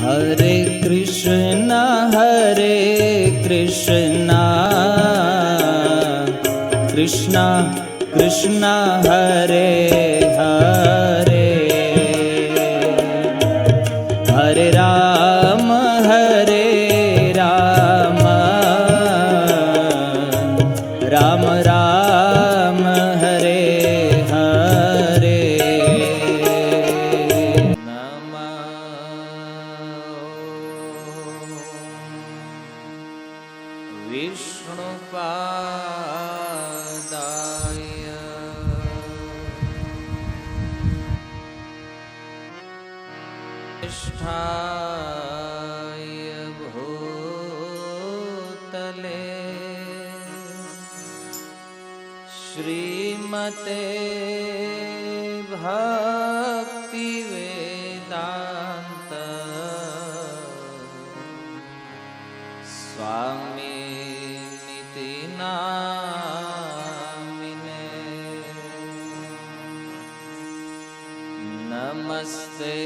हरे कृष्णा कृष्णा कृष्णा हरे हरे, हरे राम राम राम हरे हरे। विष्णुपादाय ज्येष्ठाय भूतले श्रीमते भक्तिवेदांत स्वामिनिति नामिने। नमस्ते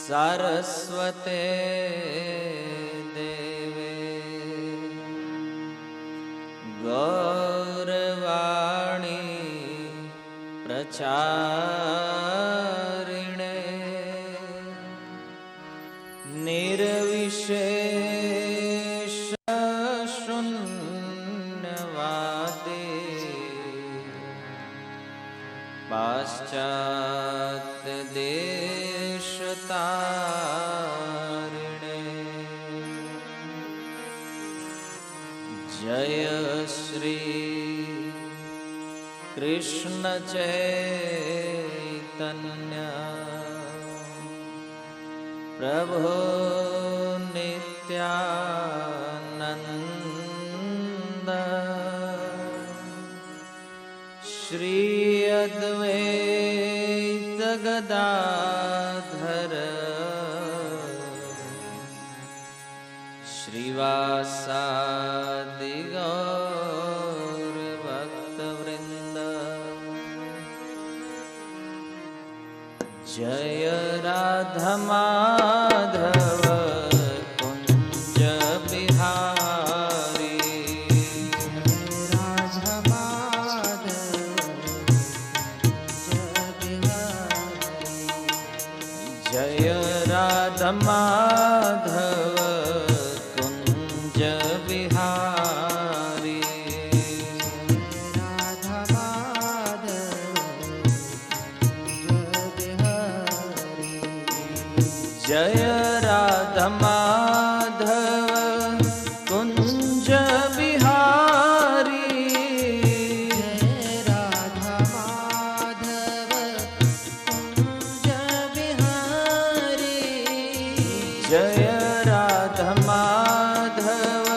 सरस्वते देवे गौरवाणी प्रचारिणे निर्विशेष शून्यवादे पाश्चात्य देशतारिणे। जय श्री कृष्ण चैतन्य प्रभु नित्यानंद श्री अद्वैत गदाधर श्रीवासादि गौर भक्तवृंद। जय राधा माधव कुंज बिहारी, राधा माधव जय राधा माधव कुंज बिहारी, राधा माधव जय राधा माधव कुंज बिहारी, राधा माधव कुंज बिहारी, जय राधा माधव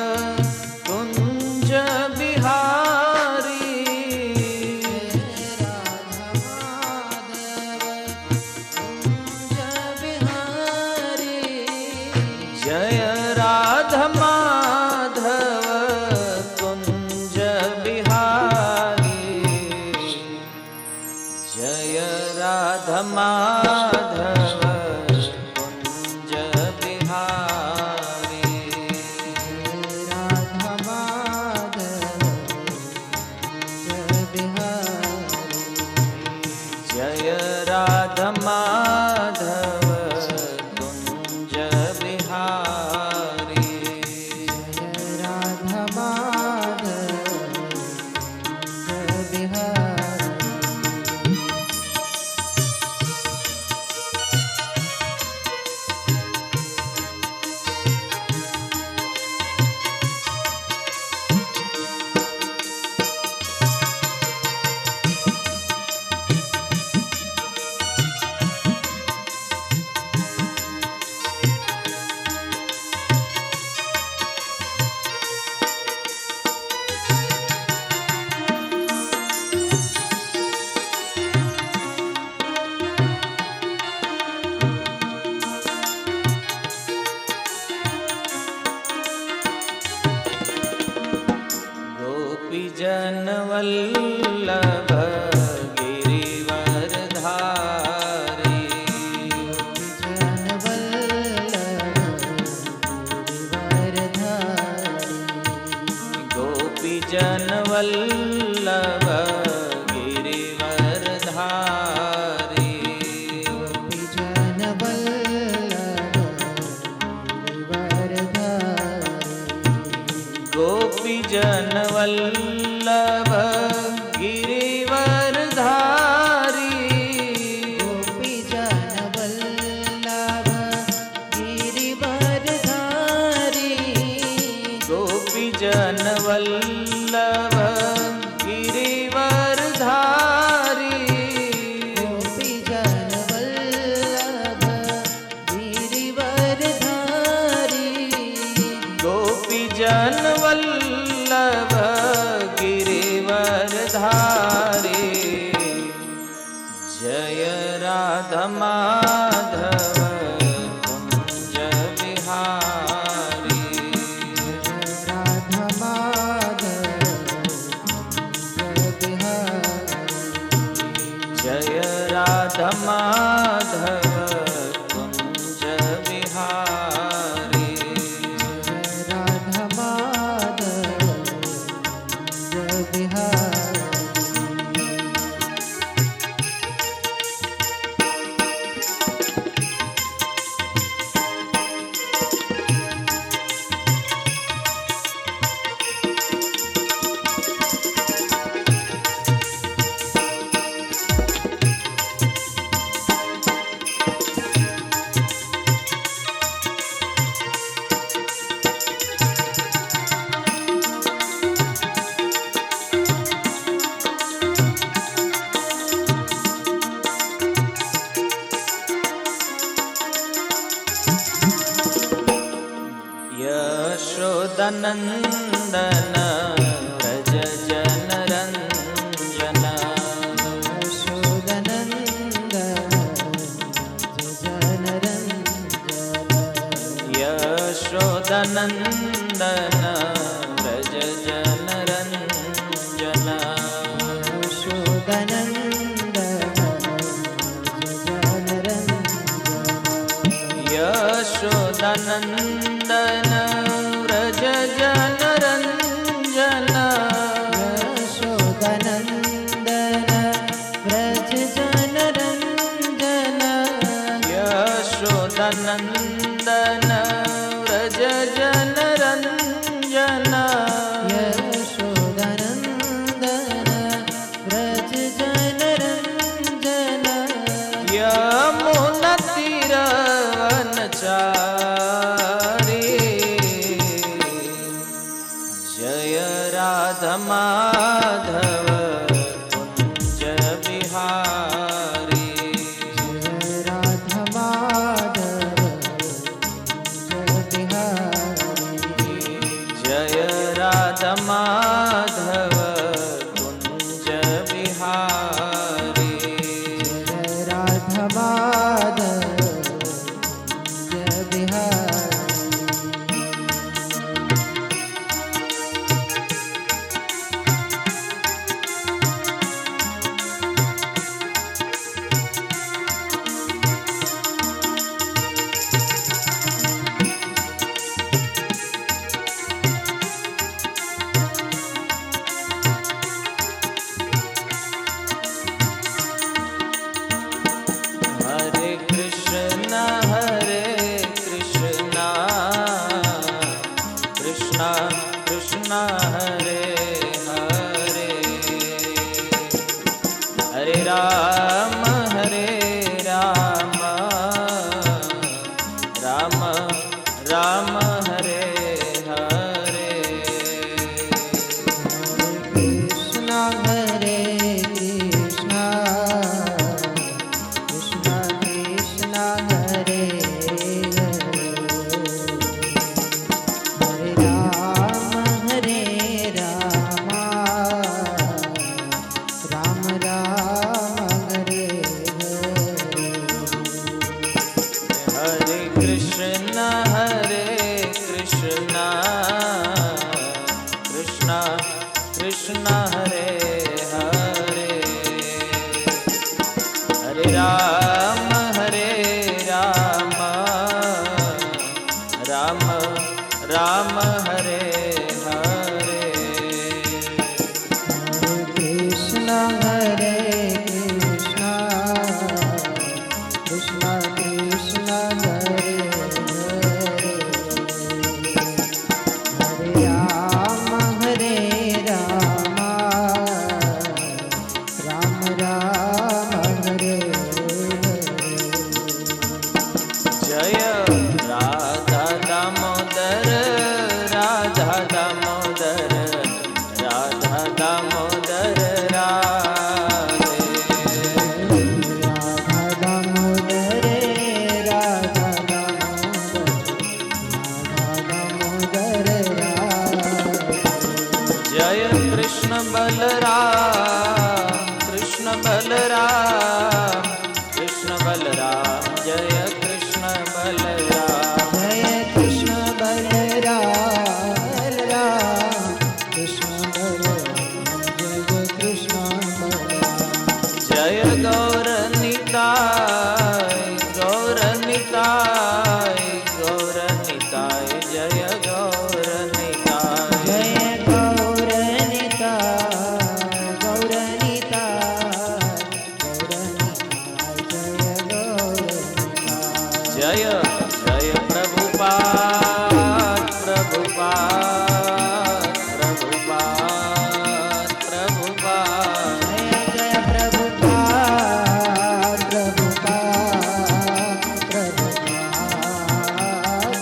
कुंज बिहारी, जय राधा माधव कुंज बिहारी, जय राधा माधव कुंज बिहारी, जय राधा माधव कुंज बिहारी। वल्लभ गिरिवरधारी गोपीजन वल्लभ गिरिवरधारी गोपीजन वल्लभ गिरिवरधारी गोपीजन वल्लभ गिरिवरधारी गोपीजन वल्लभ गिरिवरधारी गोपीजन वल्लभ गिरिवरधारी जय राधा माधव कुंज बिहारी राधा माधव जय राधा माधव कुंज बिहारी राधा माधव बिहारी यशोदनन्दन व्रज जनरञ्जन यशोदनन्दन व्रज जनरञ्जन यशोदनन्दन व्रज जनरञ्जन यशोदनन्दन व्रज जनरञ्जन यमुनतीरवनचारी जय राधा माधव कुंज बिहारी राधा माधव बलराम कृष्ण बलराम कृष्ण बलराम जय कृष्ण बलराम जय कृष्ण बलराम बलराम कृष्ण बलराम जय कृष्ण बलराम जय गौर निताय गौर निताय गौर निताय जय गौर निताय जय गौर निताय गौर निताय गौर निताय जय गौर निताय जय जय प्रभुपाद प्रभुपाद प्रभुपाद प्रभुपाद जय जय प्रभुपाद प्रभुपाद प्रभुपाद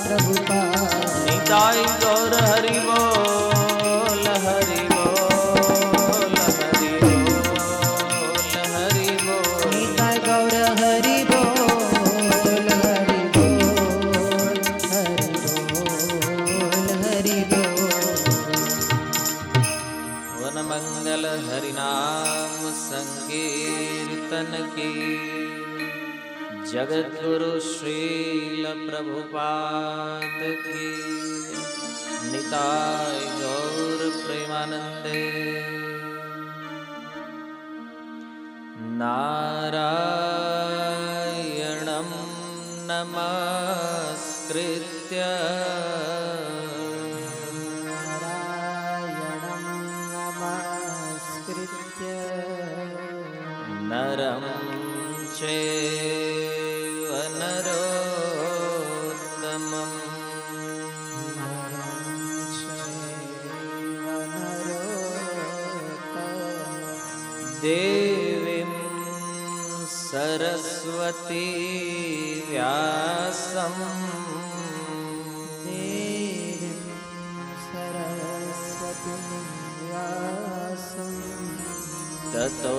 प्रभुपाद निताय गौर हरि बोल हरि बोल हरि बोल हरि बोल निताय गौर हरि बोल हरि बोल हरि बोल हरि बोल वन मंगल हरिनाम संकीर्तन की जगत गुरु श्रील प्रभुपाद की निताय गौर प्रेमानंदे नारायणं नमस्कृत्य नारायणं नमस्कृत्य नरं चैव नरोत्तमम् देवीं सरस्वती व्यासं देवीं सरस्वतीं व्यासं ततो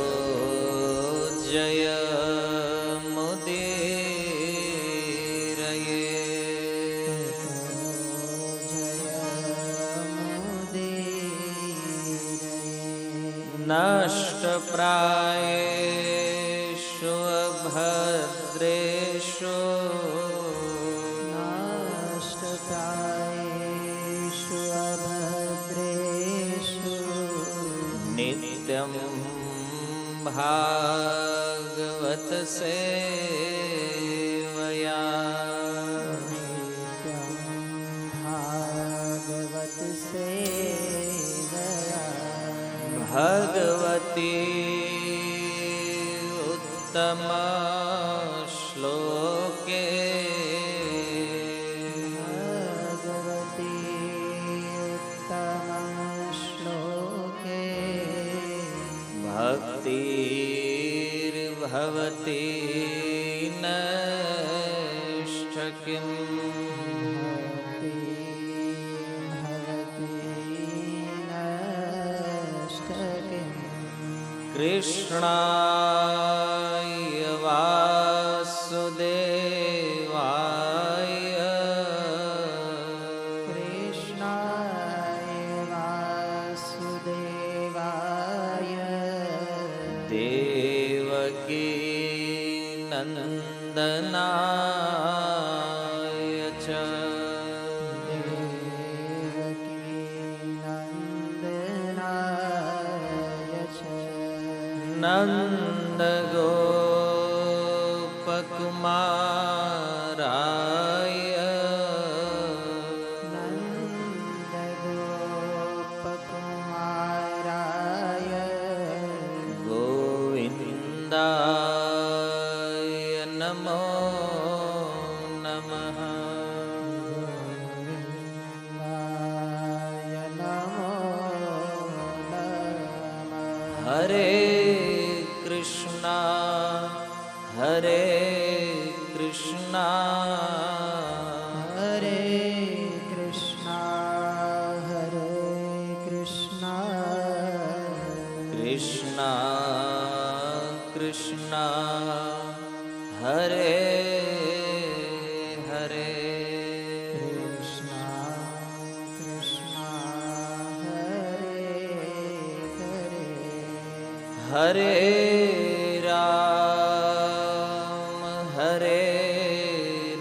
जयमुदीरये नष्टप्रायेषु भद्रेषु नाष्टप्रायेषु अभद्रेषु नित्यं भागवत सेवया नित्यं भागवत सेवया भगवती उत्तम श्लोके भगवती उत्तमं श्लोके भक्तिर्भवती नश्च किम् कृष्णाय वासुदेवाय कृष्णाय वासुदेवाय देवकी नन्दनाय च देवकी नन्दनाय च नन्दगोपकुमाराय नन्दगोपकुमाराय गोविन्दाय नमो नमः गोविन्दाय नमो नमः हरे कृष्णा हरे कृष्णा हरे कृष्णा कृष्णा कृष्णा हरे हरे कृष्णा कृष्णा हरे हरे હરે રામ હરે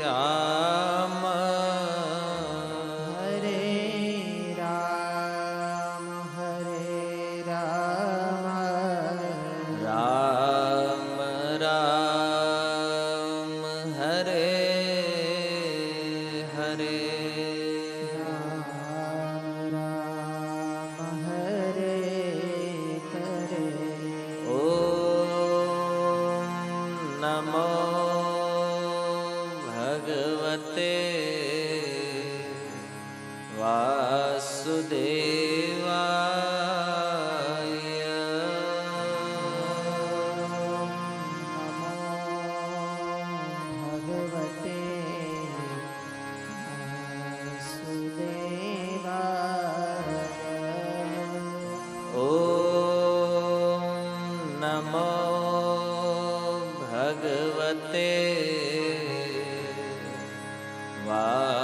રામ હરે રામ હરે રામ રામ રામ હરે હરે રામ હરે કરે ઓમ નમો ભગવતે વાસુદેવાય ભગવતે વાસુદેવાય ઓમ નમો ભગવતે વાસુદેવાય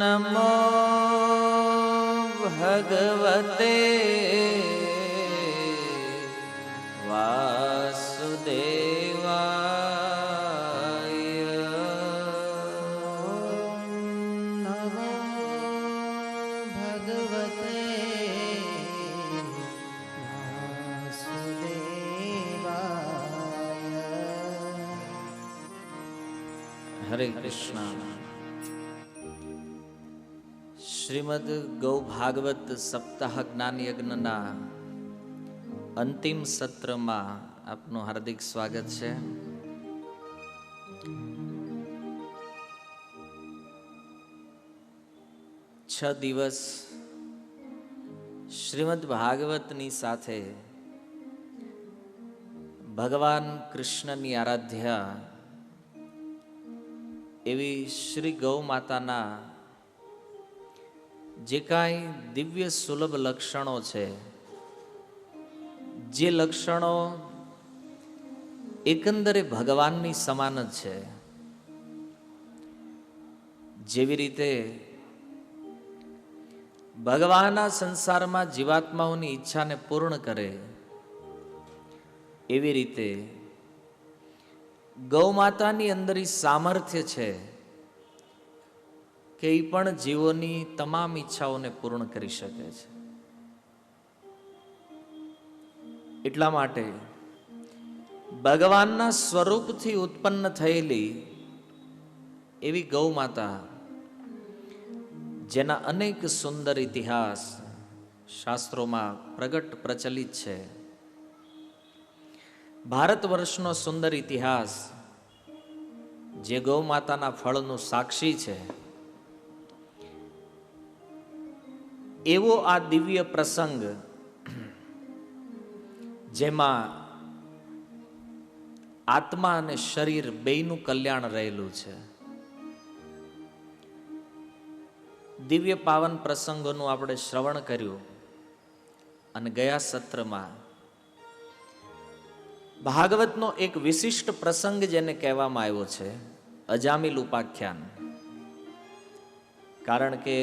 નમો ભગવતે વાસુદેવાય નમો ભગવતે વાસુદેવાય હરે કૃષ્ણ. શ્રીમદ ગૌ ભાગવત સપ્તાહ જ્ઞાન યજ્ઞના અંતિમ સત્રમાં આપનું હાર્દિક સ્વાગત છે. છ દિવસ શ્રીમદ ભાગવતની સાથે ભગવાન કૃષ્ણની આરાધ્યા એવી શ્રી ગૌ માતાના જે કાંઈ દિવ્ય સુલભ લક્ષણો છે, જે લક્ષણો એકંદરે ભગવાનની સમાન જ છે, જેવી રીતે ભગવાનના સંસારમાં જીવાત્માઓની ઈચ્છાને પૂર્ણ કરે, એવી રીતે ગૌ માતાની અંદર સામર્થ્ય છે કે એ પણ જીવોની તમામ ઈચ્છાઓને પૂર્ણ કરી શકે છે. એટલા માટે ભગવાનના સ્વરૂપથી ઉત્પન્ન થયેલી એવી ગૌ માતા, જેના અનેક સુંદર ઇતિહાસ શાસ્ત્રોમાં પ્રગટ પ્રચલિત છે, ભારત વર્ષનો સુંદર ઇતિહાસ જે ગૌ માતાના ફળનું સાક્ષી છે, એવો આ દિવ્ય પ્રસંગ જેમાં આત્મા અને શરીર બેયનું કલ્યાણ રહેલું છે. દિવ્ય પાવન પ્રસંગોનું આપણે શ્રવણ કર્યું અને ગયા સત્રમાં ભાગવતનો એક વિશિષ્ટ પ્રસંગ જેને કહેવામાં આવ્યો છે અજામિલ ઉપાખ્યાન. કારણ કે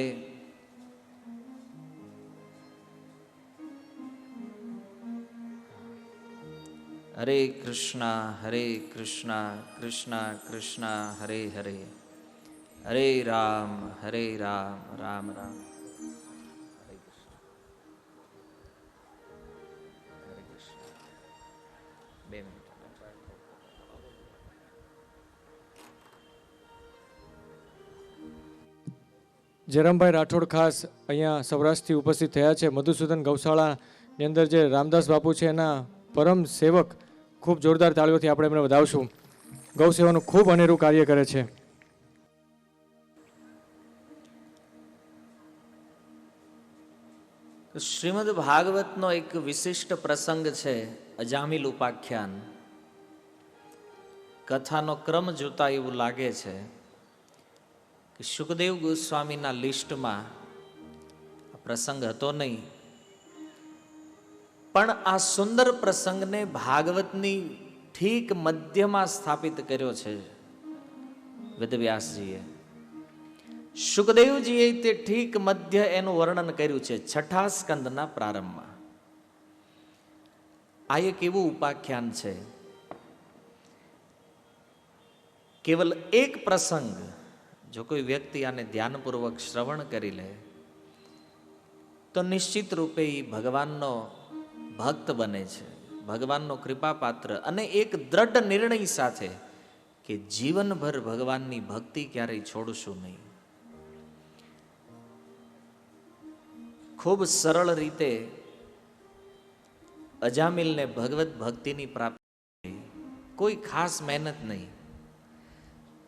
હરે કૃષ્ણ કૃષ્ણ કૃષ્ણ હરે હરે, હરે રામ રામ રામ હરે કૃષ્ણ. હરે કૃષ્ણ. 2 મિનિટ. જયરામભાઈ રાઠોડ ખાસ અહીંયા સૌરાષ્ટ્રથી ઉપસ્થિત થયા છે. મધુસૂદન ગૌશાળાની અંદર જે રામદાસ બાપુ છે એના પરમ સેવક, ખૂબ જોરદાર તાળીઓથી આપણે એમને વધાવશું. ગૌ સેવાનું ખૂબ અનેરું કાર્ય કરે છે. શ્રીમદ ભાગવતનો એક વિશિષ્ટ પ્રસંગ છે અજામિલ ઉપાખ્યાન. કથાનો ક્રમ જોતા એવું લાગે છે કે સુખદેવ ગોસ્વામીના લિસ્ટમાં આ પ્રસંગ હતો નહીં, પણ આ સુંદર પ્રસંગને ભાગવતની ઠીક મધ્યમાં સ્થાપિત કર્યો છે વેદવ્યાસજીએ. શુકદેવજીએ તે ઠીક મધ્ય એનું વર્ણન કર્યું છે છઠ્ઠા સ્કંદના પ્રારંભમાં. આ એક એવું ઉપાખ્યાન છે, કેવલ એક પ્રસંગ જો કોઈ વ્યક્તિ આને ધ્યાનપૂર્વક શ્રવણ કરી લે તો નિશ્ચિત રૂપે એ ભગવાનનો ભક્ત બને છે, ભગવાનનો કૃપાપાત્ર, અને એક દ્રઢ નિર્ણય સાથે કે જીવનભર ભગવાનની ભક્તિ ક્યારેય છોડશું નહીં. ખૂબ સરળ રીતે અજામિલને ભગવત ભક્તિની પ્રાપ્તિ થઈ, કોઈ ખાસ મહેનત નહીં.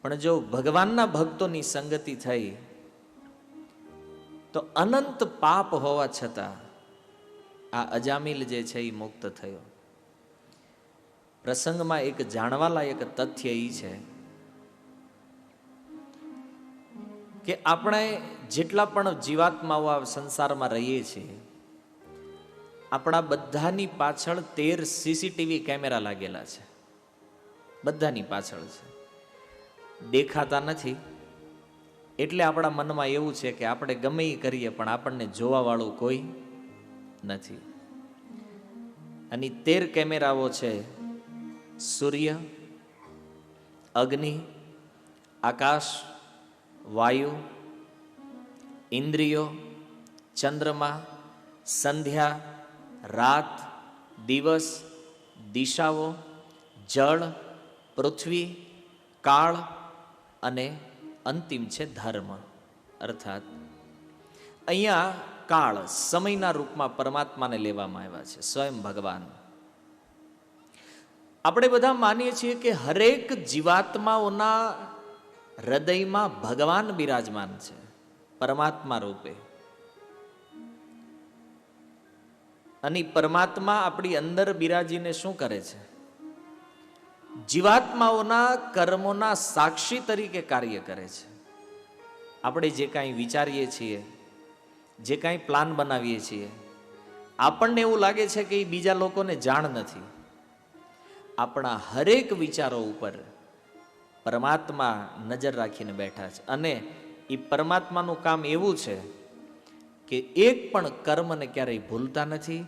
પણ જો ભગવાનના ભક્તોની સંગતિ થઈ તો અનંત પાપ હોવા છતાં આ અજામિલ જે છે એ મુક્ત થયો. પ્રસંગમાં એક જાણવાલાયક તથ્ય એ છે કે આપણે જેટલા પણ જીવાત્માઓ આ સંસારમાં રહીએ છીએ, આપણા બધાની પાછળ 13 સીસીટીવી કેમેરા લાગેલા છે. બધાની પાછળ છે, દેખાતા નથી. એટલે આપણા મનમાં એવું છે કે આપણે ગમે એ કરીએ પણ આપણને જોવા વાળું કોઈ નથી. અને 13 કેમેરાઓ છે: સૂર્ય, અગ્નિ, આકાશ, વાયુ, ઇન્દ્રિયો, ચંદ્રમા, સંધ્યા, રાત, દિવસ, દિશાઓ, જળ, પૃથ્વી, કાળ અને અંતિમ છે ધર્મ. અર્થાત અહીંયા કાળ સમયના રૂપમાં પરમાત્માને લેવામાં આવ્યા છે, સ્વયં ભગવાન. આપણે બધા માનીએ છીએ કે હરેક જીવાત્માઓના હૃદયમાં ભગવાન બિરાજમાન છે પરમાત્મા રૂપે. અને પરમાત્મા આપણી અંદર બિરાજીને શું કરે છે? જીવાત્માઓના કર્મોના સાક્ષી તરીકે કાર્ય કરે છે. આપણે જે કાંઈ વિચારીએ છીએ, જે કાંઈ પ્લાન બનાવીએ છીએ, આપણને એવું લાગે છે કે એ બીજા લોકોને જાણ નથી. આપણા હરેક વિચારો ઉપર પરમાત્મા નજર રાખીને બેઠા છે. અને એ પરમાત્માનું કામ એવું છે કે એક પણ કર્મને ક્યારેય ભૂલતા નથી,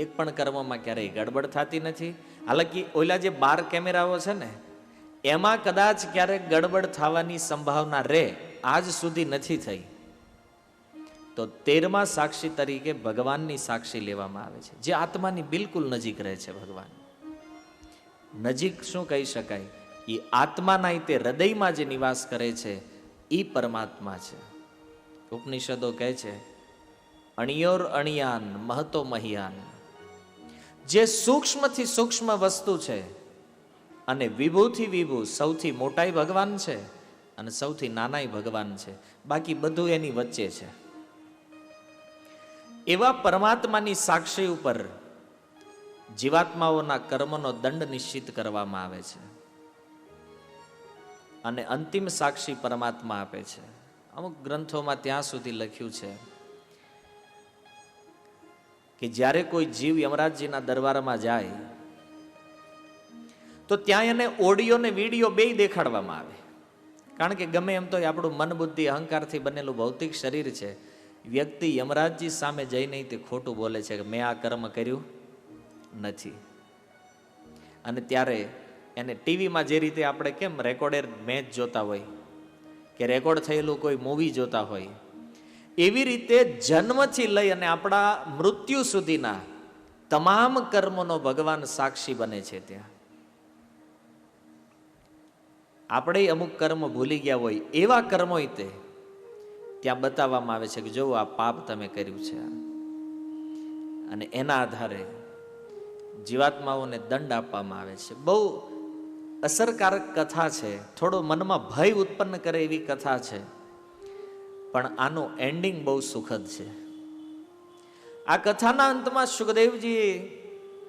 એક પણ કર્મમાં ક્યારેય ગડબડ થતી નથી. હાલાકી ઓલા જે 12 કેમેરાઓ છે ને, એમાં કદાચ ક્યારેક ગડબડ થવાની સંભાવના રહે, આજ સુધી નથી થઈ. તો 13મા સાક્ષી તરીકે ભગવાનની સાક્ષી લેવામાં આવે છે, જે આત્માની બિલકુલ નજીક રહે છે. ભગવાન નજીક શું કહી શકાય? એ આત્માના તે હૃદયમાં જે નિવાસ કરે છે એ પરમાત્મા છે. ઉપનિષદો કહે છે, અણિયોર અણિયાન મહતો મહિયાન. જે સૂક્ષ્મથી સૂક્ષ્મ વસ્તુ છે અને વિભુથી વિભુ, સૌથી મોટાઈ ભગવાન છે અને સૌથી નાનાઈ ભગવાન છે, બાકી બધું એની વચ્ચે છે. એવા પરમાત્માની સાક્ષી ઉપર જીવાત્માઓના કર્મનો દંડ નિશ્ચિત કરવામાં આવે છે અને અંતિમ સાક્ષી પરમાત્મા આપે છે. અમુક ગ્રંથોમાં ત્યાં સુધી લખ્યું છે કે જ્યારે કોઈ જીવ યમરાજજીના દરબારમાં જાય તો ત્યાં એને ઓડિયો ને વિડીયો બેય દેખાડવામાં આવે. કારણ કે ગમે એમ તો આપણું મન, બુદ્ધિ, અહંકારથી બનેલું ભૌતિક શરીર છે. વ્યક્તિ યમરાજજી સામે જઈને તે ખોટું બોલે છે કે મેં આ કર્મ કર્યું નથી. અને ત્યારે એને ટીવીમાં જે રીતે આપણે કેમ રેકોર્ડેડ મેચ જોતા હોય કે રેકોર્ડ થયેલું કોઈ મૂવી જોતા હોય, એવી રીતે જન્મથી લઈ અને આપણા મૃત્યુ સુધીના તમામ કર્મોનો ભગવાન સાક્ષી બને છે. ત્યાં આપણે અમુક કર્મ ભૂલી ગયા હોય, એવા કર્મો તે ત્યાં બતાવવામાં આવે છે કે જો આ પાપ તમે કર્યું છે, અને એના આધારે જીવાત્માઓને દંડ આપવામાં આવે છે. બહુ અસરકારક કથા છે, થોડો મનમાં ભય ઉત્પન્ન કરે એવી કથા છે, પણ આનું એન્ડિંગ બહુ સુખદ છે. આ કથાના અંતમાં સુખદેવજીએ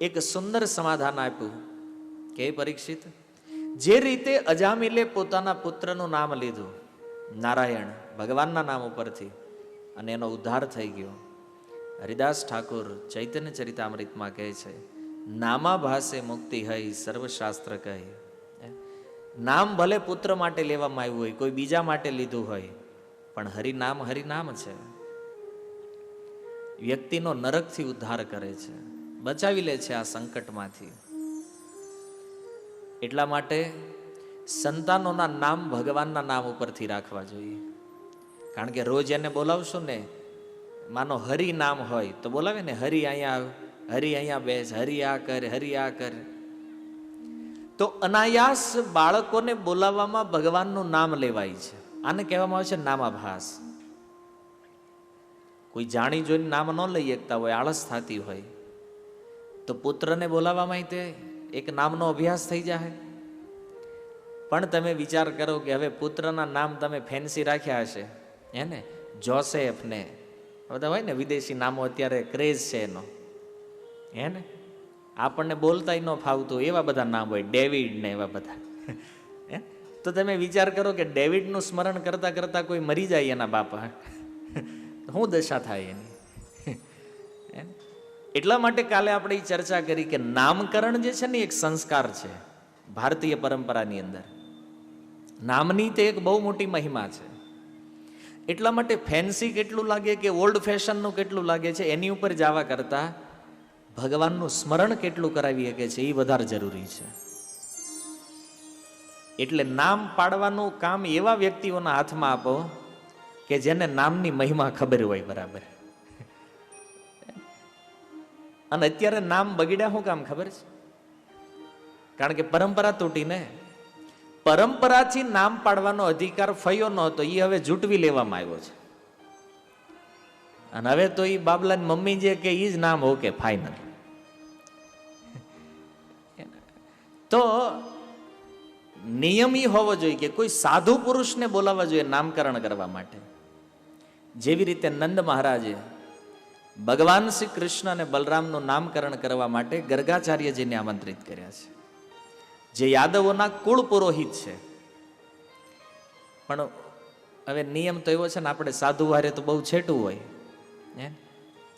એક સુંદર સમાધાન આપ્યું કે પરીક્ષિત, જે રીતે અજામિલે પોતાના પુત્રનું નામ લીધું નારાયણ, ભગવાનના નામ ઉપરથી, અને એનો ઉદ્ધાર થઈ ગયો, હરિદાસ ઠાકુર ચૈતન્ય ચરિતામૃતમાં કહે છે, નામા ભાસે મુક્તિ હઈ સર્વશાસ્ત્ર કહે. નામ ભલે પુત્ર માટે લેવામાં આવ્યું હોય, કોઈ બીજા માટે લીધું હોય, પણ હરિનામ હરિનામ છે. વ્યક્તિનો નરકથી ઉદ્ધાર કરે છે, બચાવી લે છે આ સંકટમાંથી. એટલા માટે સંતાનોના નામ ભગવાનના નામ ઉપરથી રાખવા જોઈએ. કારણ કે રોજ એને બોલાવશું ને, માનો હરિ નામ હોય તો બોલાવે ને, હરિ અહીંયા બેસ, હરિ આ કર, હરિ આ કર. તો અનાયાસ બાળકોને બોલાવવામાં ભગવાનનું નામ લેવાય છે. આને કહેવામાં આવે છે નામાભાસ. કોઈ જાણી જોઈને નામ ન લઈ શકતા હોય, આળસ થતી હોય, તો પુત્રને બોલાવવામાં તે એક નામનો અભ્યાસ થઈ જાય. પણ તમે વિચાર કરો કે હવે પુત્રના નામ તમે ફેન્સી રાખ્યા હશે, હે ને, જોસેફ ને બધા હોય ને વિદેશી નામો, અત્યારે ક્રેઝ છે એનો, હે ને, આપણને બોલતા ન ફાવતું એવા બધા નામ હોય, ડેવિડ ને એવા બધા. તો તમે વિચાર કરો કે ડેવિડનું સ્મરણ કરતા કરતા કોઈ મરી જાય એના બાપા, શું દશા થાય એની. એટલા માટે કાલે આપણે ચર્ચા કરી કે નામકરણ જે છે ને એક સંસ્કાર છે ભારતીય પરંપરાની અંદર. નામની તે એક બહુ મોટી મહિમા છે. એટલા માટે ફેન્સી કેટલું લાગે કે ઓલ્ડ ફેશનનું કેટલું લાગે છે એની ઉપર જવા કરતા ભગવાનનું સ્મરણ કેટલું કરાવી શકે છે એ વધારે જરૂરી છે. એટલે નામ પાડવાનું કામ એવા વ્યક્તિઓના હાથમાં આપો કે જેને નામની મહિમા ખબર હોય બરાબર. અને અત્યારે નામ બગડ્યા શું કામ ખબર છે? કારણ કે પરંપરા તૂટીને. પરંપરાથી નામ પાડવાનો અધિકાર ફયો નહોતો, એ હવે જૂટવી લેવામાં આવ્યો છે. અને હવે તો એ બાબલાની મમ્મી જે કે એ જ નામ ઓકે ફાઇનલ. તો નિયમ એ હોવો જોઈએ કે કોઈ સાધુ પુરુષને બોલાવવા જોઈએ નામકરણ કરવા માટે. જેવી રીતે નંદ મહારાજે ભગવાન શ્રી કૃષ્ણ અને બલરામનું નામકરણ કરવા માટે ગર્ગાચાર્યજીને આમંત્રિત કર્યા છે, જે યાદવોના કુળ પુરોહિત છે. પણ હવે નિયમ તો એવો છે ને, આપણે સાધુ વારે તો બહુ છેટું હોય,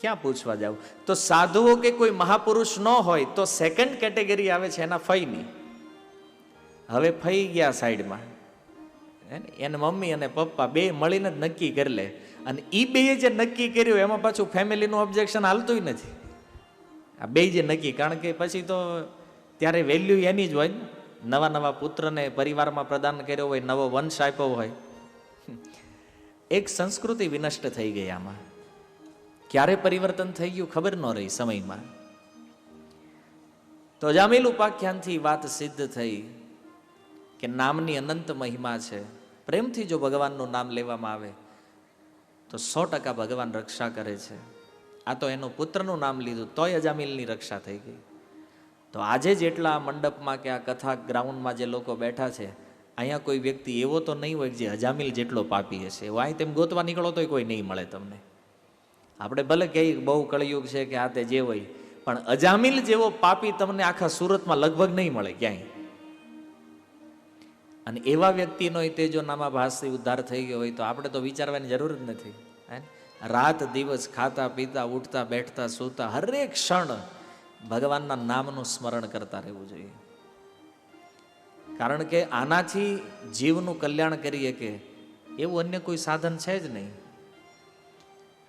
ક્યાં પૂછવા જાવ. તો સાધુઓ કે કોઈ મહાપુરુષ ન હોય તો સેકન્ડ કેટેગરી આવે છે એના ફઈની. હવે ફઈ ગયા સાઈડમાં, એને મમ્મી અને પપ્પા બે મળીને જ નક્કી કરી લે. અને એ બે જે નક્કી કર્યું એમાં પાછું ફેમિલીનું ઓબ્જેક્શન હાલતું નથી. આ બે જે નક્કી, કારણ કે પછી તો ત્યારે વેલ્યુ એની જ હોય ને. નવા નવા પુત્રને પરિવારમાં પ્રદાન કર્યો હોય, નવો વંશ આપ્યો હોય. એક સંસ્કૃતિ વિનષ્ટ થઈ ગઈ આમાં. ક્યારે પરિવર્તન થઈ ગયું ખબર ન રહી સમયમાં. તો અજામિલ ઉપાખ્યાનથી વાત સિદ્ધ થઈ કે નામની અનંત મહિમા છે. પ્રેમથી જો ભગવાનનું નામ લેવામાં આવે તો 100% ભગવાન રક્ષા કરે છે. આ તો એનું પુત્રનું નામ લીધું તોય અજામિલની રક્ષા થઈ ગઈ. તો આજે જેટલા મંડપમાં કે આ કથા ગ્રાઉન્ડમાં જે લોકો બેઠા છે, અહીંયા કોઈ વ્યક્તિ એવો તો નહીં હોય જે અજામિલ જેટલો પાપી હશે. એવો અહીં તેમ ગોતવા નીકળો તોય કોઈ નહીં મળે તમને. આપણે ભલે કહીએ બહુ કળિયુગ છે કે આ તે જે હોય, પણ અજામિલ જેવો પાપી તમને આખા સુરતમાં લગભગ નહીં મળે ક્યાંય. અને એવા વ્યક્તિનો તે જો નામાભાસથી ઉદ્ધાર થઈ ગયો હોય તો આપણે તો વિચારવાની જરૂર જ નથી. રાત દિવસ ખાતા પીતા ઉઠતા બેઠતા સૂતા હરેક ક્ષણ ભગવાનના નામનું સ્મરણ કરતા રહેવું જોઈએ. કારણ કે આનાથી જીવનું કલ્યાણ કરી શકે એવું અન્ય કોઈ સાધન છે જ નહીં.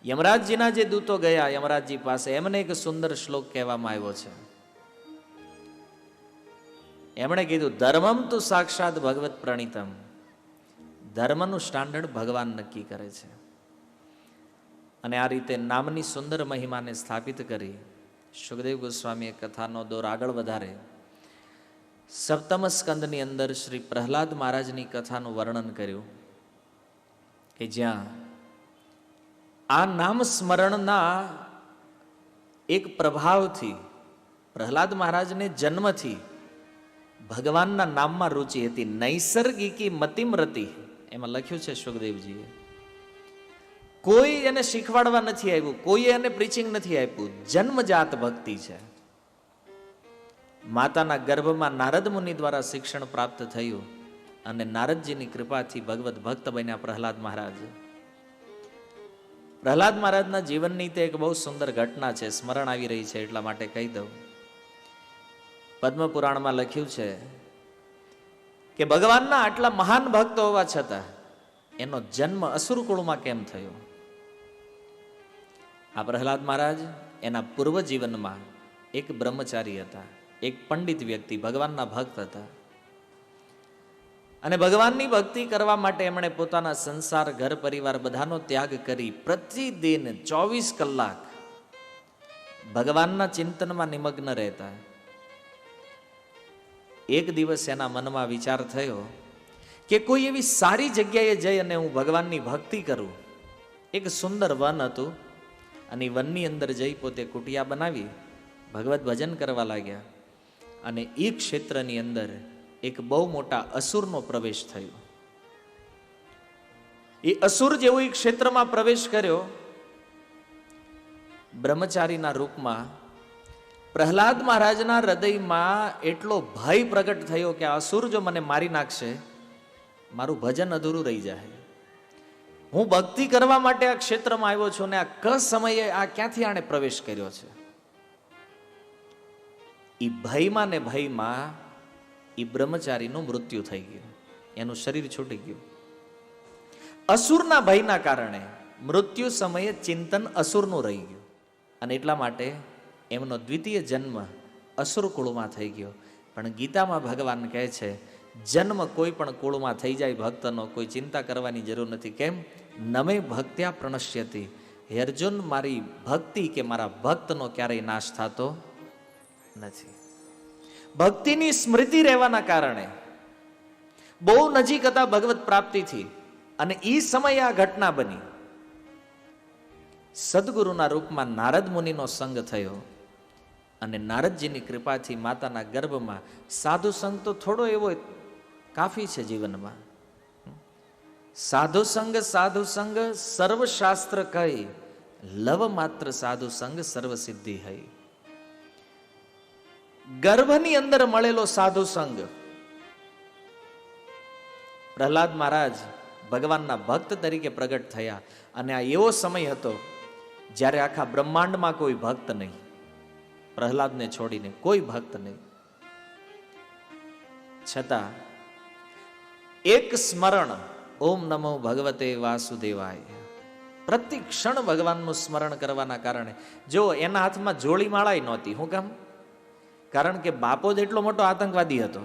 યમરાજજીના જે દૂતો ગયા યમરાજજી પાસે, એમને એક સુંદર શ્લોક કહેવામાં આવ્યો છે. એમણે કીધું, ધર્મમ તું સાક્ષાત ભગવત પ્રણીતમ. ધર્મનું સ્ટાન્ડર્ડ ભગવાન નક્કી કરે છે. અને આ રીતે નામની સુંદર મહિમાને સ્થાપિત કરી સુખદેવ ગોસ્વામીએ કથાનો દોર આગળ વધારે. સપ્તમ સ્કંદની અંદર શ્રી પ્રહલાદ મહારાજની કથાનું વર્ણન કર્યું કે જ્યાં આ નામ સ્મરણના એક પ્રભાવથી પ્રહલાદ મહારાજને જન્મથી ભગવાનના નામમાં રુચિ હતી. નૈસર્ગિકી મતિમ્રતિ એમાં લખ્યું છે સુખદેવજીએ. કોઈ એને શીખવાડવા નથી આવ્યું, કોઈ એને પ્રીચિંગ નથી આપ્યું, જન્મજાત ભક્તિ છે. માતાના ગર્ભમાં નારદ મુનિ દ્વારા શિક્ષણ પ્રાપ્ત થયું અને નારદજીની કૃપાથી ભગવત ભક્ત બન્યા પ્રહલાદ મહારાજ. પ્રહલાદ મહારાજના જીવનની તે એક બહુ સુંદર ઘટના છે, સ્મરણ આવી રહી છે એટલા માટે કહી દઉં. પદ્મપુરાણમાં લખ્યું છે કે ભગવાનના આટલા મહાન ભક્ત હોવા છતાં એનો જન્મ અસુર કુળમાં કેમ થયો? આ પ્રહલાદ મહારાજ એના પૂર્વ જીવનમાં એક બ્રહ્મચારી હતા, એક પંડિત વ્યક્તિ, ભગવાનના ભક્ત હતા. અને ભગવાનની ભક્તિ કરવા માટે એમણે પોતાના સંસાર, ઘર પરિવાર બધાનો ત્યાગ કરી પ્રતિદિન 24 કલાક ભગવાનના ચિંતનમાં નિમગ્ન રહેતા. એક દિવસ એના મનમાં વિચાર થયો કે કોઈ એવી સારી જગ્યાએ જઈ અને હું ભગવાનની ભક્તિ કરું. એક સુંદર વન હતું અને વનની અંદર જઈ પોતે કુટિયા બનાવી ભગવત ભજન કરવા લાગ્યા. અને એ ક્ષેત્રની અંદર એક બહુ મોટા અસુરનો પ્રવેશ થયો. એ અસુર જેવો એ ક્ષેત્રમાં પ્રવેશ કર્યો બ્રહ્મચારીના રૂપમાં. પ્રહલાદ મહારાજના હૃદયમાં એટલો ભય પ્રગટ થયો કે આ અસુર જો મને મારી નાખશે, મારું ભજન અધૂરું રહી જાય. હું ભક્તિ કરવા માટે આ ક્ષેત્રમાં આવ્યો છું ને આ સમયે આ ક્યાંથી આણે પ્રવેશ કર્યો છે? એ ભયમાં ને ભયમાં એ બ્રહ્મચારીનું મૃત્યુ થઈ ગયું, એનું શરીર છૂટી ગયું. અસુરના ભયના કારણે મૃત્યુ સમયે ચિંતન અસુરનું રહી ગયું અને એટલા માટે એમનો દ્વિતીય જન્મ અસુર કુળમાં થઈ ગયો. પણ ગીતામાં ભગવાન કહે છે જન્મ કોઈ પણ કુળમાં થઈ જાય ભક્તનો, કોઈ ચિંતા કરવાની જરૂર નથી. કેમ? નમે ભક્ત્યા પ્રણશ્યતિ. હે અર્જુન, મારી ભક્તિ કે મારા ભક્તનો ક્યારેય નાશ થતો નથી. ભક્તિની સ્મૃતિ રહેવાના કારણે બહુ નજીક હતા ભગવત પ્રાપ્તિથી. અને એ સમયે આ ઘટના બની. સદગુરુના રૂપમાં નારદ મુનિનો સંગ થયો અને નારદજીની કૃપાથી માતાના ગર્ભમાં સાધુ સંગ તો થોડો એવો કાફી છે જીવનમાં. સાધુ સંગ સર્વશાસ્ત્ર કહી, લવ માત્ર સાધુ સંગ સર્વ સિદ્ધિ હૈ. ગર્ભની અંદર મળેલો સાધુ સંગ. પ્રહલાદ મહારાજ ભગવાનના ભક્ત તરીકે પ્રગટ થયા અને આ એવો સમય હતો જ્યારે આખા બ્રહ્માંડમાં કોઈ ભક્ત નહીં, પ્રહલાદને છોડીને કોઈ ભક્ત નહીં. છતાં એક સ્મરણ, ઓમ નમો ભગવતે વાસુદેવાય, પ્રતિ ક્ષણ ભગવાનનું સ્મરણ કરવાના કારણે જો એના હાથમાં જોડી માળાય નહોતી. શું કામ? કારણ કે બાપો જ એટલો મોટો આતંકવાદી હતો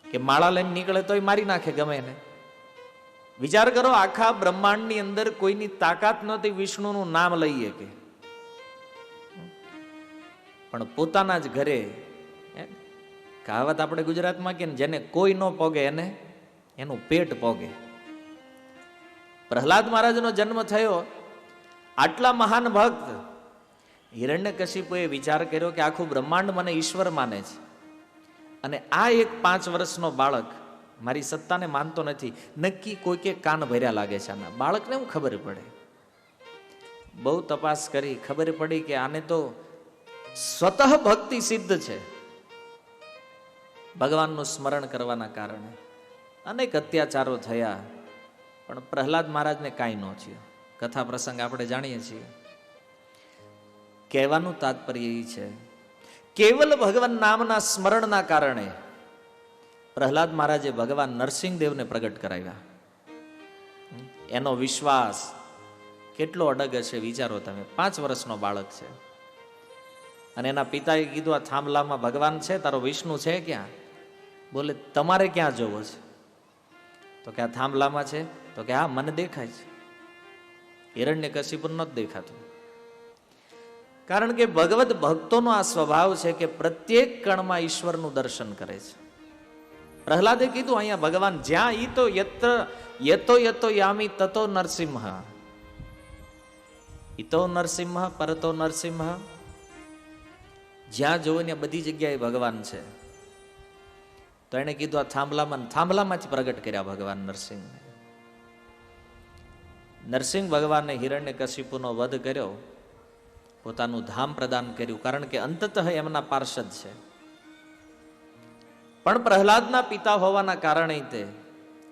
કે માળા લઈને નીકળે તોય મારી નાખે ગમે એને. વિચાર કરો, આખા બ્રહ્માંડની અંદર કોઈની તાકાત નહોતી વિષ્ણુનું નામ લઈએ કે, પણ પોતાના જ ઘરે, કહાવત આપણે ગુજરાતમાં કે જેને કોઈ ન પોગે એને એનું પેટ પોગે. પ્રહલાદ મહારાજનો જન્મ થયો. આટલા મહાન ભક્ત હિરણ્યકશિપુએ વિચાર કર્યો કે આખું બ્રહ્માંડ મને ઈશ્વર માને છે અને આ એક 5 વર્ષનો બાળક મારી સત્તાને માનતો નથી. નક્કી કોઈકે કાન ભર્યા લાગે છે આના. બાળકને હું ખબર પડે? બહુ તપાસ કરી, ખબર પડી કે આને તો સ્વતઃ ભક્તિ સિદ્ધ છે. ભગવાનનું સ્મરણ કરવાના કારણે અનેક અત્યાચારો થયા પણ પ્રહલાદ મહારાજને કાંઈ ન થયું. કથા પ્રસંગ આપણે જાણીએ છીએ. કહેવાનું તાત્પર્ય એ છે, કેવલ ભગવાન નામના સ્મરણના કારણે પ્રહલાદ મહારાજે ભગવાન નરસિંહદેવને પ્રગટ કરાવ્યા. એનો વિશ્વાસ કેટલો અડગ હશે વિચારો તમે. 5 વર્ષનો બાળક છે અને એના પિતાએ કીધું આ થાંભલામાં ભગવાન છે, તારો વિષ્ણુ છે ક્યાં? બોલે તમારે ક્યાં જોવો છે? તો કે આ થાંભલામાં છે. તો કે હા મને દેખાય છે. હિરણ્યકશિપુ નથી દેખાતું. કારણ કે ભગવત ભક્તોનો આ સ્વભાવ છે કે પ્રત્યેક કણમાં ઈશ્વરનું દર્શન કરે છે. પ્રહલાદે કીધું અહીંયા ભગવાન જ્યાં ઈ તો યતો યતો યામી તતો નરસિંહ, ઈતો નરસિંહ પરતો નરસિંહ. જ્યાં જોવો ને બધી જગ્યાએ ભગવાન છે. તો એને કીધું આ થાંભલામાંથી પ્રગટ કર્યા ભગવાન નરસિંહ. નરસિંહ ભગવાને હિરણ્યકશિપુનો વધ કર્યો, પોતાનું ધામ પ્રદાન કર્યું, કારણ કે અંતતઃ એમના પાર્ષદ છે. પણ પ્રહલાદના પિતા હોવાના કારણે તે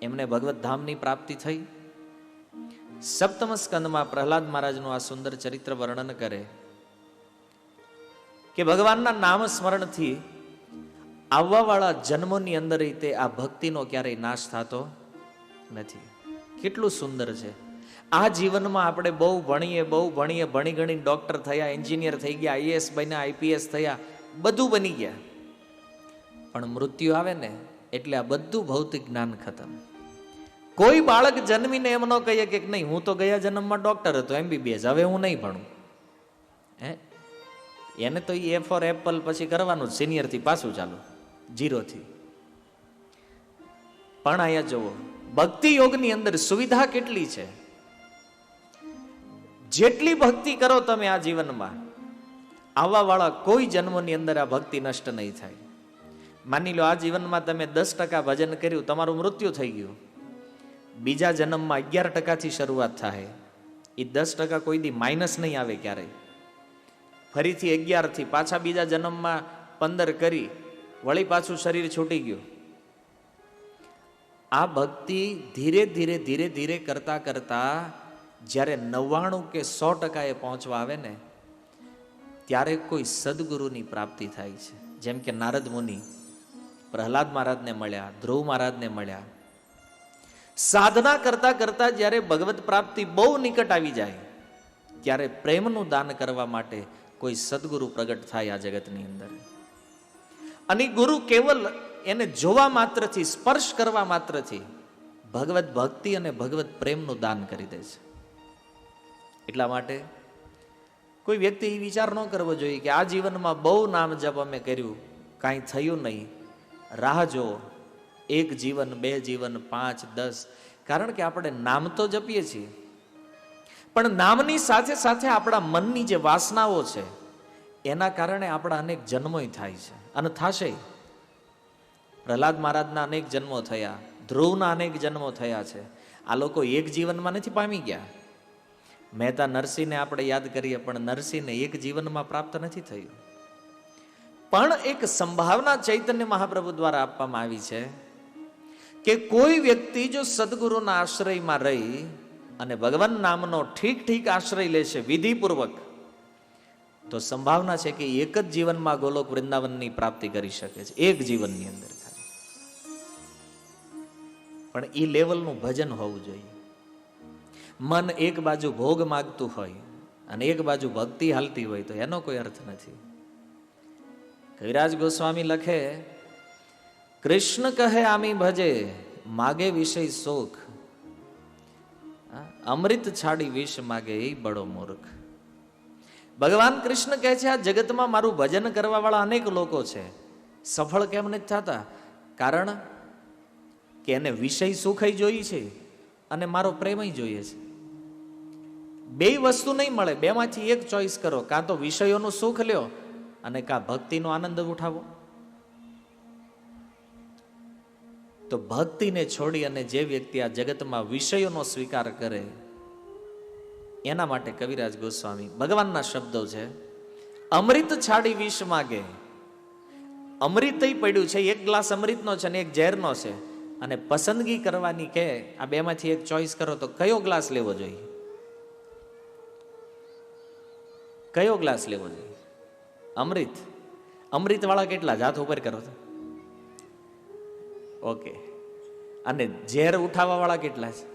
એમને ભગવત ધામની પ્રાપ્તિ થઈ. સપ્તમ સ્કંદમાં પ્રહલાદ મહારાજનું આ સુંદર ચરિત્ર વર્ણન કરે કે ભગવાનના નામ સ્મરણથી આવવાવાળા જન્મોની અંદર તે આ ભક્તિનો ક્યારેય નાશ થતો નથી. કેટલું સુંદર છે. આ જીવનમાં આપણે બહુ ભણીએ ભણી ગણી ડોક્ટર થયા, એન્જિનિયર થઈ ગયા, આઈએએસ બન્યા, આઈપીએસ થયા, બધું બની ગયા, પણ મૃત્યુ આવે ને એટલે આ બધું ભૌતિક જ્ઞાન ખતમ. કોઈ બાળક જન્મીને એમ ન કહીએ કે નહીં હું તો ગયા જન્મમાં ડોક્ટર હતો, MBBS, હવે હું નહીં ભણું. એને તો એ ફોર એપલ પછી કરવાનું જ, સિનિયરથી પાછું ચાલુ 0થી. પણ અહીંયા જુઓ, ભક્તિ યોગની અંદર સુવિધા કેટલી છે. જેટલી ભક્તિ કરો તમે આ જીવનમાં, આવવા વાળા કોઈ જન્મોની અંદર આ ભક્તિ નષ્ટ નહીં થાય. માની લો આ જીવનમાં તમે 10% ભજન કર્યું, તમારું મૃત્યુ થઈ ગયું, બીજા જન્મમાં 11%થી શરૂઆત થાય. એ 10% કોઈ દી માઇનસ નહીં આવે ક્યારેય. ફરીથી 11 થી પાછા બીજા જન્મમાં 15 કરી, વળી પાછું શરીર છૂટી ગયું. આ ભક્તિ ધીરે ધીરે ધીરે ધીરે કરતા કરતા જ્યારે 99 કે 100% એ પહોંચવા આવે ને ત્યારે કોઈ સદગુરુની પ્રાપ્તિ થાય છે. જેમ કે નારદ મુનિ પ્રહલાદ મહારાજને મળ્યા, ધ્રુવ મહારાજને મળ્યા. સાધના કરતા કરતા જ્યારે ભગવત પ્રાપ્તિ બહુ નિકટ આવી જાય ત્યારે પ્રેમનું દાન કરવા માટે કોઈ સદગુરુ પ્રગટ થાય આ જગતની અંદર. અને ગુરુ કેવલ એને જોવા માત્રથી, સ્પર્શ કરવા માત્રથી ભગવત ભક્તિ અને ભગવત પ્રેમનું દાન કરી દે છે. એટલા માટે કોઈ વ્યક્તિ એ વિચાર ન કરવો જોઈએ કે આ જીવનમાં બહુ નામ જપ અમે કર્યું, કાંઈ થયું નહીં, રાહ જુઓ, 1 જીવન, 2 જીવન, 5, 10. કારણ કે આપણે નામ તો જપીએ છીએ, પણ નામની સાથે સાથે આપણા મનની જે વાસનાઓ છે એના કારણે આપણા અનેક જન્મોય થાય છે અને થશે. પ્રહલાદ મહારાજના અનેક જન્મો થયા, ધ્રુવના અનેક જન્મો થયા છે. આ લોકો એક જીવનમાં નથી પામી ગયા. મહેતા નરસિંહને આપણે યાદ કરીએ, પણ નરસિંહને એક જીવનમાં પ્રાપ્ત નથી થયું. પણ એક સંભાવના ચૈતન્ય મહાપ્રભુ દ્વારા આપવામાં આવી છે કે કોઈ વ્યક્તિ જો સદગુરુના આશ્રયમાં રહી અને ભગવાન નામનો ઠીક આશ્રય લેશે વિધિપૂર્વક, તો સંભાવના છે કે એક જ જીવનમાં ગોલોક વૃંદાવનની પ્રાપ્તિ કરી શકે છે. એક જીવનની અંદર થાય. પણ એ લેવલનું ભજન હોવું જોઈએ. મન એક બાજુ ભોગ માગતું હોય અને એક બાજુ ભક્તિ હાલતી હોય તો એનો કોઈ અર્થ નથી. કવિરાજ ગોસ્વામી લખે, કૃષ્ણ કહે આમી ભજે, માગે વિષય સુખ, અમૃત છાડી વિષ માગે એ બડો મૂર્ખ. ભગવાન કૃષ્ણ કહે છે આ જગતમાં મારું ભજન કરવા વાળા અનેક લોકો છે, સફળ કેમ નથી થતા? કારણ કે એને વિષય સુખ જોઈએ છે અને મારો પ્રેમ જોઈએ છે. બે વસ્તુ નહીં મળે, બેમાંથી એક ચોઈસ કરો. કાં તો વિષયોનું સુખ લ્યો અને કાં ભક્તિનો આનંદ ઉઠાવો. તો ભક્તિને છોડી અને જે વ્યક્તિ આ જગતમાં વિષયોનો સ્વીકાર કરે એના માટે કવિરાજ ગોસ્વામી ભગવાનના શબ્દો છે, અમૃત છાડી વિષ માગે. અમૃત પડ્યું છે, એક ગ્લાસ અમૃતનો છે અને એક ઝેરનો છે, અને પસંદગી કરવાની કે આ બેમાંથી એક ચોઈસ કરો તો કયો ગ્લાસ લેવો જોઈએ? કયો ગ્લાસ લેવો જોઈએ? અમૃત. અમૃત વાળા કેટલા? હાથ ઉપર કરો તો ઓકે. અને ઝેર ઉઠાવવા વાળા કેટલા છે?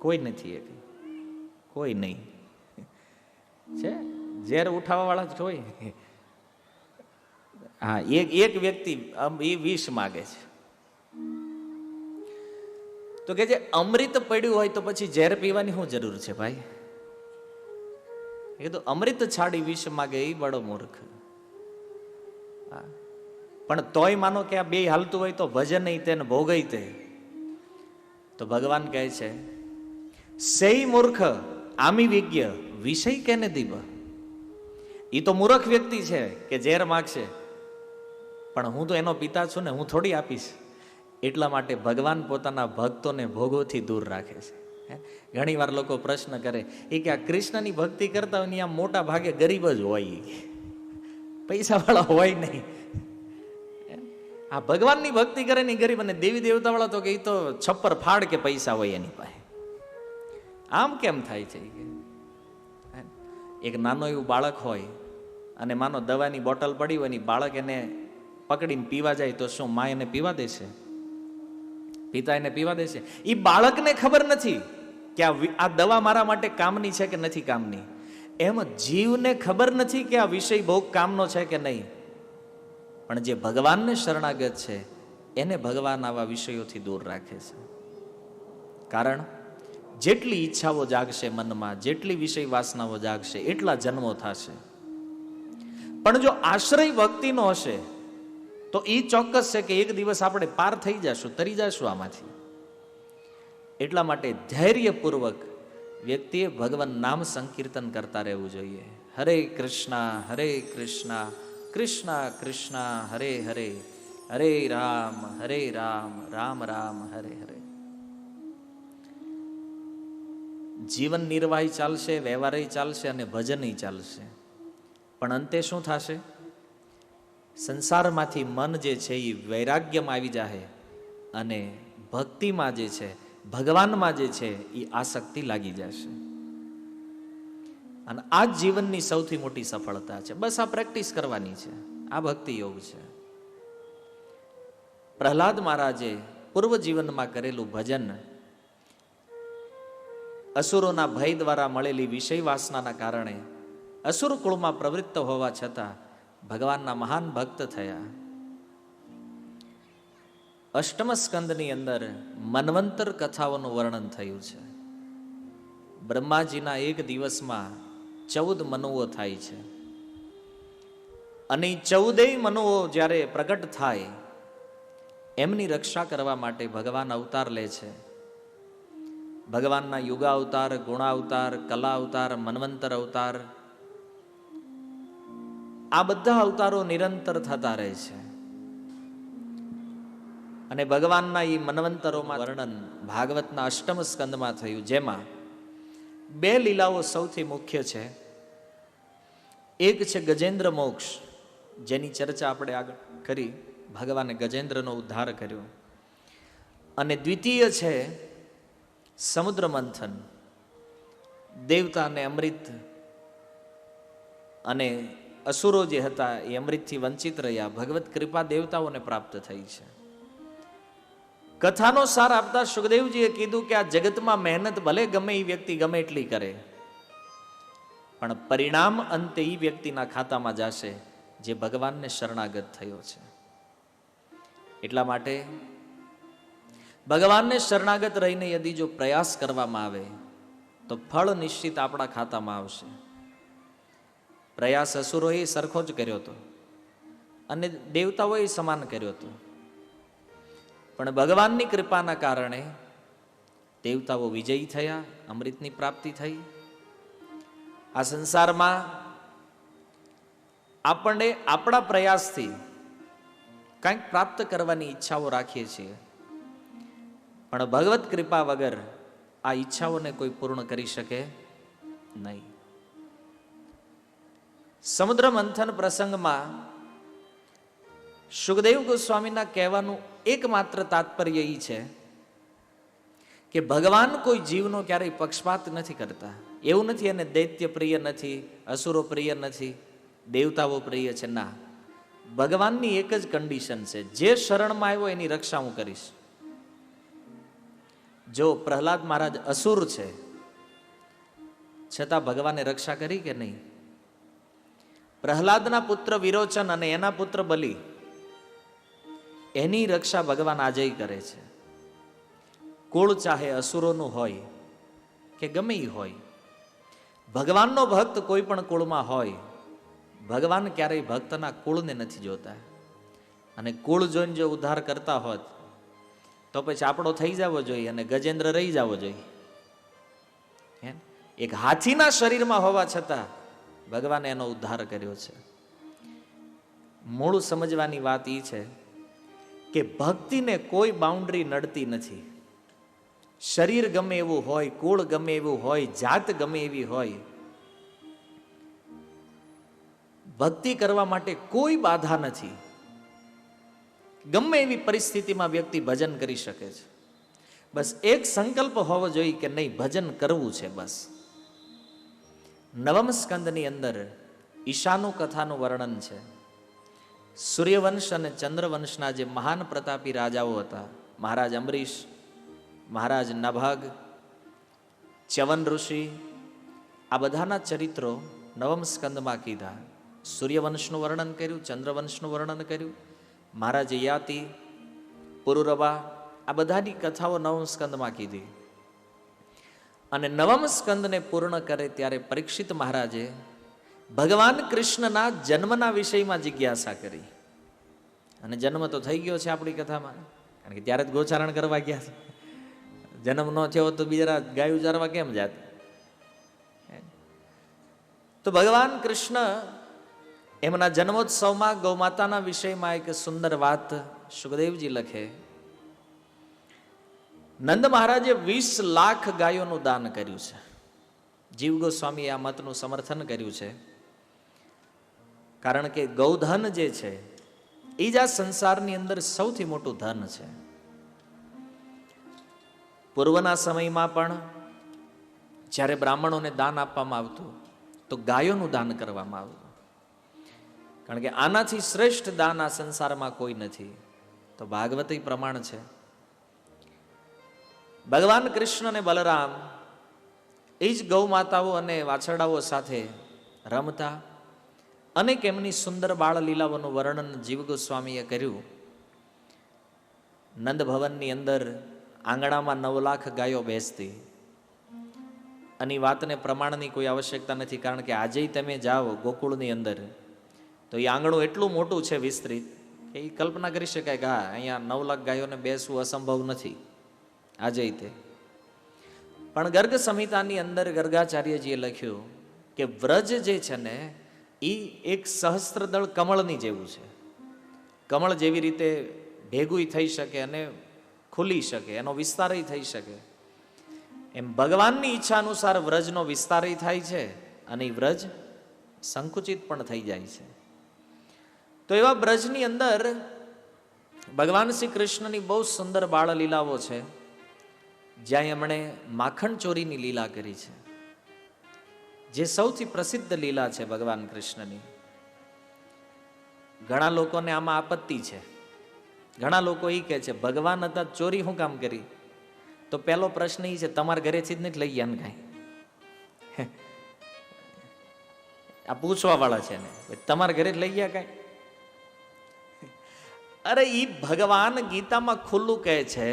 કોઈ નથી. એક કોઈ નહીં છે. ઝેર ઉઠાવવા વાળા જ હોય. હા, એક વ્યક્તિ એ વિષ માગે છે. તો કે જે અમૃત પડ્યું હોય તો પછી ઝેર પીવાની શું જરૂર છે ભાઈ? એ તો અમૃત છાડી વિષ માગે એ બડો મૂર્ખ. પણ તોય માનો કે આ બે હાલતું હોય તો ભજન નહીં તે ભોગઈ તે. તો ભગવાન કહે છે, સેઈ મૂર્ખ આમી વિજ્ઞ વિષય કેને દીબ. એ તો મૂર્ખ વ્યક્તિ છે કે ઝેર માગશે, પણ હું તો એનો પિતા છું ને, હું થોડી આપીશ. એટલા માટે ભગવાન પોતાના ભક્તોને ભોગોથી દૂર રાખે છે. ઘણી વાર લોકો પ્રશ્ન કરે એ કે આ કૃષ્ણની ભક્તિ કરતા હોય ને આ મોટા ભાગે ગરીબ જ હોય, પૈસા વાળા હોય નહીં. આ ભગવાનની ભક્તિ કરે ને ગરીબ, અને દેવી દેવતા વાળા તો કે એ તો છપ્પર ફાડ કે પૈસા હોય એની પાસે. આમ કેમ થાય છે? એક નાનો એવું બાળક હોય અને માનો દવાની બોટલ પડી હોય ને બાળક એને પકડીને પીવા જાય તો શું મા એને પીવા દેશે? પિતા એને પીવા દેશે? એ બાળકને ખબર નથી કે આ દવા મારા માટે કામની છે કે નથી કામની. એમ જીવને ખબર નથી કે આ વિષય બહુ કામનો છે કે નહીં. પણ જે ભગવાનને શરણાગત છે એને ભગવાન આવા વિષયોથી દૂર રાખે છે. કારણ જેટલી ઈચ્છાઓ જાગશે મનમાં, જેટલી વિષય વાસનાઓ જાગશે, એટલા જન્મો થશે. પણ જો આશ્રય ભક્તિનો હશે તો એ ચોક્કસ છે કે એક દિવસ આપણે પાર થઈ જશું, તરી જશું આમાંથી. એટલા માટે ધૈર્યપૂર્વક વ્યક્તિએ ભગવાન નામ સંકીર્તન કરતા રહેવું જોઈએ. હરે કૃષ્ણ કૃષ્ણ કૃષ્ણ હરે હરે, હરે રામ રામ રામ હરે હરે. જીવન નિર્વાહી ચાલશે, વ્યવહારય ચાલશે અને ભજનય ચાલશે. પણ અંતે શું થશે? સંસારમાંથી મન જે છે એ વૈરાગ્યમાં આવી જાય અને ભક્તિમાં જે છે, ભગવાનમાં જે છે એ આસક્તિ લાગી જશે. અને આ જ જીવનની સૌથી મોટી સફળતા છે. બસ આ પ્રેક્ટિસ કરવાની છે. આ ભક્તિ યોગ છે. પ્રહલાદ મહારાજે પૂર્વ જીવનમાં કરેલું ભજન અસુરોના ભય દ્વારા મળેલી વિષય વાસનાના કારણે અસુર કુળમાં પ્રવૃત્ત હોવા છતાં ભગવાનના મહાન ભક્ત થયા. અષ્ટમ સ્કંદની અંદર મન્વંતર કથાઓનું વર્ણન થયું છે. બ્રહ્માજીના એક દિવસમાં 14 મનુઓ થાય છે અને 14 મનુઓ જ્યારે પ્રગટ થાય એમની રક્ષા કરવા માટે ભગવાન અવતાર લે છે. ભગવાનના યુગાવતાર, ગુણાવતાર, કલા અવતાર, મન્વંતર અવતાર, આ બધા અવતારો નિરંતર થતા રહે છે. અને ભગવાનના એ મન્વંતરોમાં વર્ણન ભાગવતના અષ્ટમ સ્કંદમાં થયું, જેમાં 2 લીલાઓ સૌથી મુખ્ય છે. એક છે ગજેન્દ્ર મોક્ષ, જેની ચર્ચા આપણે આગળ કરી. ભગવાને ગજેન્દ્રનો ઉદ્ધાર કર્યો. અને દ્વિતીય છે સમુદ્ર મંથન. દેવતાને અમૃત અને અસુરો જે હતા એ અમૃતથી વંચિત રહ્યા. ભગવત કૃપા દેવતાઓને પ્રાપ્ત થઈ છે. કથાનો સાર આપતા સુખદેવજીએ કીધું કે આ જગતમાં મહેનત ભલે ગમે એ વ્યક્તિ ગમે એટલી કરે, પણ પરિણામ અંતે એ વ્યક્તિના ખાતામાં જશે જે ભગવાનને શરણાગત થયો છે. એટલા માટે ભગવાનને શરણાગત રહીને યદિ જો પ્રયાસ કરવામાં આવે તો ફળ નિશ્ચિત આપણા ખાતામાં આવશે. પ્રયાસ અસુરોએ સરખો જ કર્યો હતો અને દેવતાઓએ સમાન કર્યો હતો. પણ ભગવાનની કૃપાના કારણે દેવતાઓ વિજયી થયા, અમૃતની પ્રાપ્તિ થઈ. આ સંસારમાં આપણને આપણા પ્રયાસથી કંઈક પ્રાપ્ત કરવાની ઈચ્છાઓ રાખીએ છીએ, પણ ભગવત કૃપા વગર આ ઈચ્છાઓને કોઈ પૂર્ણ કરી શકે નહીં. સમુદ્ર મંથન પ્રસંગમાં સુખદેવ ગોસ્વામીના કહેવાનું એકમાત્ર તાત્પર્ય એ છે કે ભગવાન કોઈ જીવનો ક્યારેય પક્ષપાત નથી કરતા. એવું નથી એને દૈત્ય પ્રિય નથી, અસુરો પ્રિય નથી, દેવતાઓ પ્રિય છે. ના, ભગવાનની એક જ કન્ડિશન છે, જે શરણમાં આવ્યો એની રક્ષા હું કરીશ. જો પ્રહલાદ મહારાજ અસુર છે છતાં ભગવાને રક્ષા કરી કે નહીં? પ્રહલાદના પુત્ર વિરોચન અને એના પુત્ર બલિ, એની રક્ષા ભગવાન આજે કરે છે. કુળ ચાહે અસુરોનું હોય કે ગમે એ હોય, ભગવાનનો ભક્ત કોઈ પણ કુળમાં હોય, ભગવાન ક્યારેય ભક્તના કુળને નથી જોતા. અને કુળ જોઈને જો ઉદ્ધાર કરતા હોત તો પછી આપણો થઈ જવો જોઈએ અને ગજેન્દ્ર રહી જવો જોઈએ. એક હાથીના શરીરમાં હોવા છતાં ભગવાને એનો ઉદ્ધાર કર્યો છે. મૂળ સમજવાની વાત એ છે કે ભક્તિને કોઈ બાઉન્ડ્રી નડતી નથી. શરીર ગમે એવું હોય, કુળ ગમે એવું હોય, જાત ગમે એવી હોય, ભક્તિ કરવા માટે કોઈ બાધા નથી. ગમે એવી પરિસ્થિતિમાં વ્યક્તિ ભજન કરી શકે છે. બસ એક સંકલ્પ હોવો જોઈએ કે નહીં, ભજન કરવું છે. બસ નવમ સ્કંદની અંદર ઈશાનું કથાનું વર્ણન છે. સૂર્યવંશ અને ચંદ્રવંશના જે મહાન પ્રતાપી રાજાઓ હતા, મહારાજ અંબરીશ, મહારાજ નભાગ, ચ્યવન ઋષિ, આ બધાના ચરિત્રો નવમ સ્કંદમાં કીધા. સૂર્યવંશનું વર્ણન કર્યું, ચંદ્રવંશનું વર્ણન કર્યું, મહારાજ યાતિ, પુરુરવા, આ બધાની કથાઓ નવમ સ્કંદમાં કીધી. અને નવમ સ્કંદને પૂર્ણ કરે ત્યારે પરીક્ષિત મહારાજે ભગવાન કૃષ્ણના જન્મના વિષયમાં જિજ્ઞાસા કરી. અને જન્મ તો થઈ ગયો છે આપણી કથામાં, કારણ કે ત્યારે જ ગોચારણ કરવા ગયા છે. જન્મ ન થયો તો બીજા ગાયું ચારવા કેમ જાત? તો ભગવાન કૃષ્ણ એમના જન્મોત્સવમાં ગૌમાતાના વિષયમાં એક સુંદર વાત સુખદેવજી લખે. નંદ મહારાજે 20 લાખ ગાયોનું દાન કર્યું છે. જીવ ગોસ્વામીએ આ મતનું સમર્થન કર્યું છે, કારણ કે ગૌધન જે છે એ જ આ સંસારની અંદર સૌથી મોટું ધન છે. પૂર્વના સમયમાં પણ જ્યારે બ્રાહ્મણોને દાન આપવામાં આવતું તો ગાયોનું દાન કરવામાં આવતું, કારણ કે આનાથી શ્રેષ્ઠ દાન આ સંસારમાં કોઈ નથી. તો ભાગવતી પ્રમાણ છે. ભગવાન કૃષ્ણ અને બલરામ એ જ ગૌ માતાઓ અને વાછરડાઓ સાથે રમતા, અનેક એમની સુંદર બાળ લીલાઓનું વર્ણન જીવ ગોસ્વામીએ કર્યું. નંદ ભવનની અંદર આંગણામાં 9 લાખ ગાયો બેસતી. અને વાતને પ્રમાણની કોઈ આવશ્યકતા નથી, કારણ કે આજે તમે જાઓ ગોકુળની અંદર તો એ આંગણું એટલું મોટું છે વિસ્તૃત કે એ કલ્પના કરી શકાય કે હા, અહીંયા 9 લાખ ગાયોને બેસવું અસંભવ નથી આજે તે. પણ ગર્ગ સંહિતાની અંદર ગર્ગાચાર્યજીએ લખ્યું કે વ્રજ જે છે ને એ એક સહસ્ત્રદળ કમળની જેવું છે. કમળ જેવી રીતે ભેગું થઈ શકે અને ખુલી શકે, એનો વિસ્તારય થઈ શકે, એમ ભગવાનની ઈચ્છા અનુસાર વ્રજનો વિસ્તારય થાય છે અને એ વ્રજ સંકુચિત પણ થઈ જાય છે. તો એવા બ્રજની અંદર ભગવાન શ્રી કૃષ્ણની બહુ સુંદર બાળ લીલાઓ છે, જ્યાં એમણે માખણ ચોરીની લીલા કરી છે, જે સૌથી પ્રસિદ્ધ લીલા છે ભગવાન કૃષ્ણની. ઘણા લોકોને આમાં આપત્તિ છે. ઘણા લોકો એ કહે છે ભગવાન હતા ચોરી શું કામ કરી? તો પહેલો પ્રશ્ન એ છે, તમારા ઘરેથી જ નથી લઈ ગયા ને કાંઈ? આ પૂછવા વાળા છે ને, તમારા ઘરે જ લઈ ગયા કાંઈ? અરે ઈ ભગવાન ગીતામાં ખુલ્લું કહે છે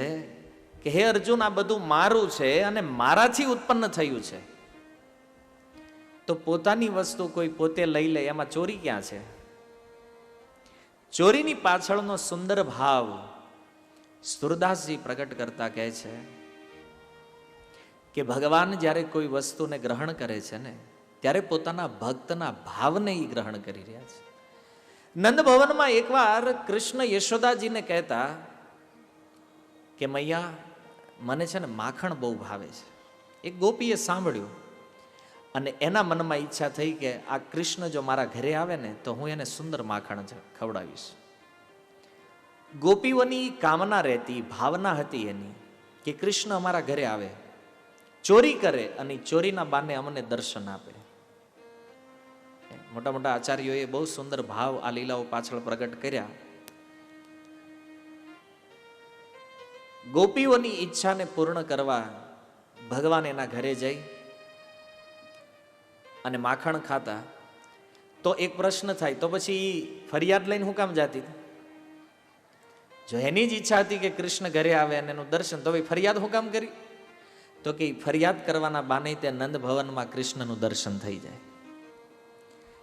કે હે અર્જુન, આ બધું મારું છે અને મારાથી ઉત્પન્ન થયું છે. તો પોતાની વસ્તુ કોઈ પોતે લઈ લે, એમાં ચોરી ક્યાં છે? ચોરીની પાછળનો સુંદર ભાવ સુરદાસજી પ્રગટ કરતા કહે છે કે ભગવાન જ્યારે કોઈ વસ્તુને ગ્રહણ કરે છે ને, ત્યારે પોતાના ભક્તના ભાવને એ ગ્રહણ કરી રહ્યા છે. નંદ ભવનમાં એકવાર કૃષ્ણ યશોદાજીને કહેતા કે મૈયા, મને છે ને માખણ બહુ ભાવે છે. એક ગોપીએ સાંભળ્યું અને એના મનમાં ઈચ્છા થઈ કે આ કૃષ્ણ જો મારા ઘરે આવે ને તો હું એને સુંદર માખણ ખવડાવીશ. ગોપીઓની કામના રહેતી, ભાવના હતી એની કે કૃષ્ણ અમારા ઘરે આવે, ચોરી કરે અને ચોરીના બાને અમને દર્શન આપે. મોટા મોટા આચાર્યોએ બહુ સુંદર ભાવ આ લીલાઓ પાછળ પ્રગટ કર્યા. ગોપીઓની ઈચ્છાને પૂર્ણ કરવા ભગવાન એના ઘરે જઈ અને માખણ ખાતા. તો એક પ્રશ્ન થાય, તો પછી ફરિયાદ લઈને હું કામ જાતી? જો એની જ ઈચ્છા હતી કે કૃષ્ણ ઘરે આવે અને એનું દર્શન, તો ભાઈ ફરિયાદ હું કામ કરી? તો કે ફરિયાદ કરવાના બાને ત્યાં નંદ ભવનમાં કૃષ્ણનું દર્શન થઈ જાય.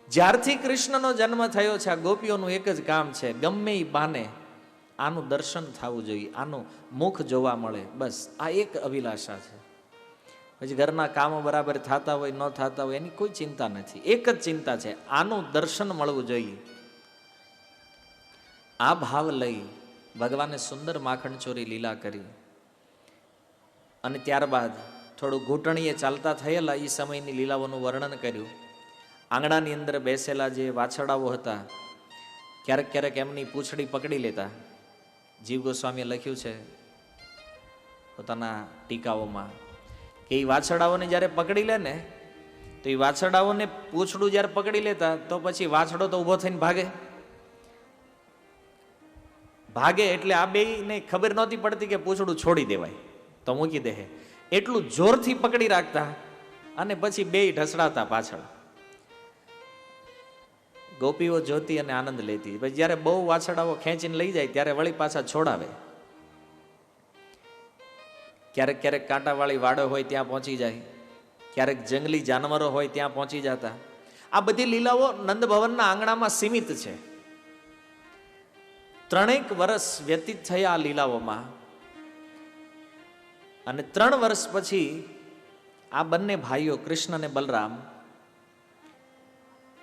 જ્યારથી કૃષ્ણનો જન્મ થયો છે, આ ગોપીઓનું એક જ કામ છે, ગમે એ બાને આનું દર્શન થવું જોઈએ, આનું મુખ જોવા મળે, બસ આ એક અભિલાષા છે. પછી ઘરના કામો બરાબર થતા હોય ન થતા હોય એની કોઈ ચિંતા નથી, એક જ ચિંતા છે, આનું દર્શન મળવું જોઈએ. આ ભાવ લઈ ભગવાને સુંદર માખણ ચોરી લીલા કરી. અને ત્યારબાદ થોડું ઘૂંટણીએ ચાલતા થયેલા એ સમયની લીલાઓનું વર્ણન કર્યું. આંગણાની અંદર બેસેલા જે વાછરડાઓ હતા, ક્યારેક ક્યારેક એમની પૂંછડી પકડી લેતા. જીવ ગોસ્વામીએ લખ્યું છે, પોતાના ટીકાઓમાં કે એ વાછરડાઓને જ્યારે પકડી લે ને તો એ વાછરડાઓને પૂંછડું જ્યારે પકડી લેતા તો પછી વાછડો તો ઊભો થઈને ભાગે એટલે આ બેયને ખબર નહોતી પડતી કે પૂંછડું છોડી દેવાય તો મૂકી દે, એટલું જોરથી પકડી રાખતા અને પછી બેય ઢસડાતા પાછળ. ગોપીઓ જોતી અને આનંદ લેતી. પછી જ્યારે બહુ વાછરડાઓ ખેંચીને લઈ જાય ત્યારે વળી પાછા છોડાવે. ક્યારેક ક્યારેક કાંટાવાળી વાડો હોય ત્યાં પહોંચી જાય, ક્યારેક જંગલી જાનવરો હોય ત્યાં પહોંચી જતા. આ બધી લીલાઓ નંદ ભવનના આંગણામાં સીમિત છે. 3 વર્ષ વ્યતીત થયા આ લીલાઓમાં અને 3 વર્ષ પછી આ બંને ભાઈઓ કૃષ્ણ અને બલરામ,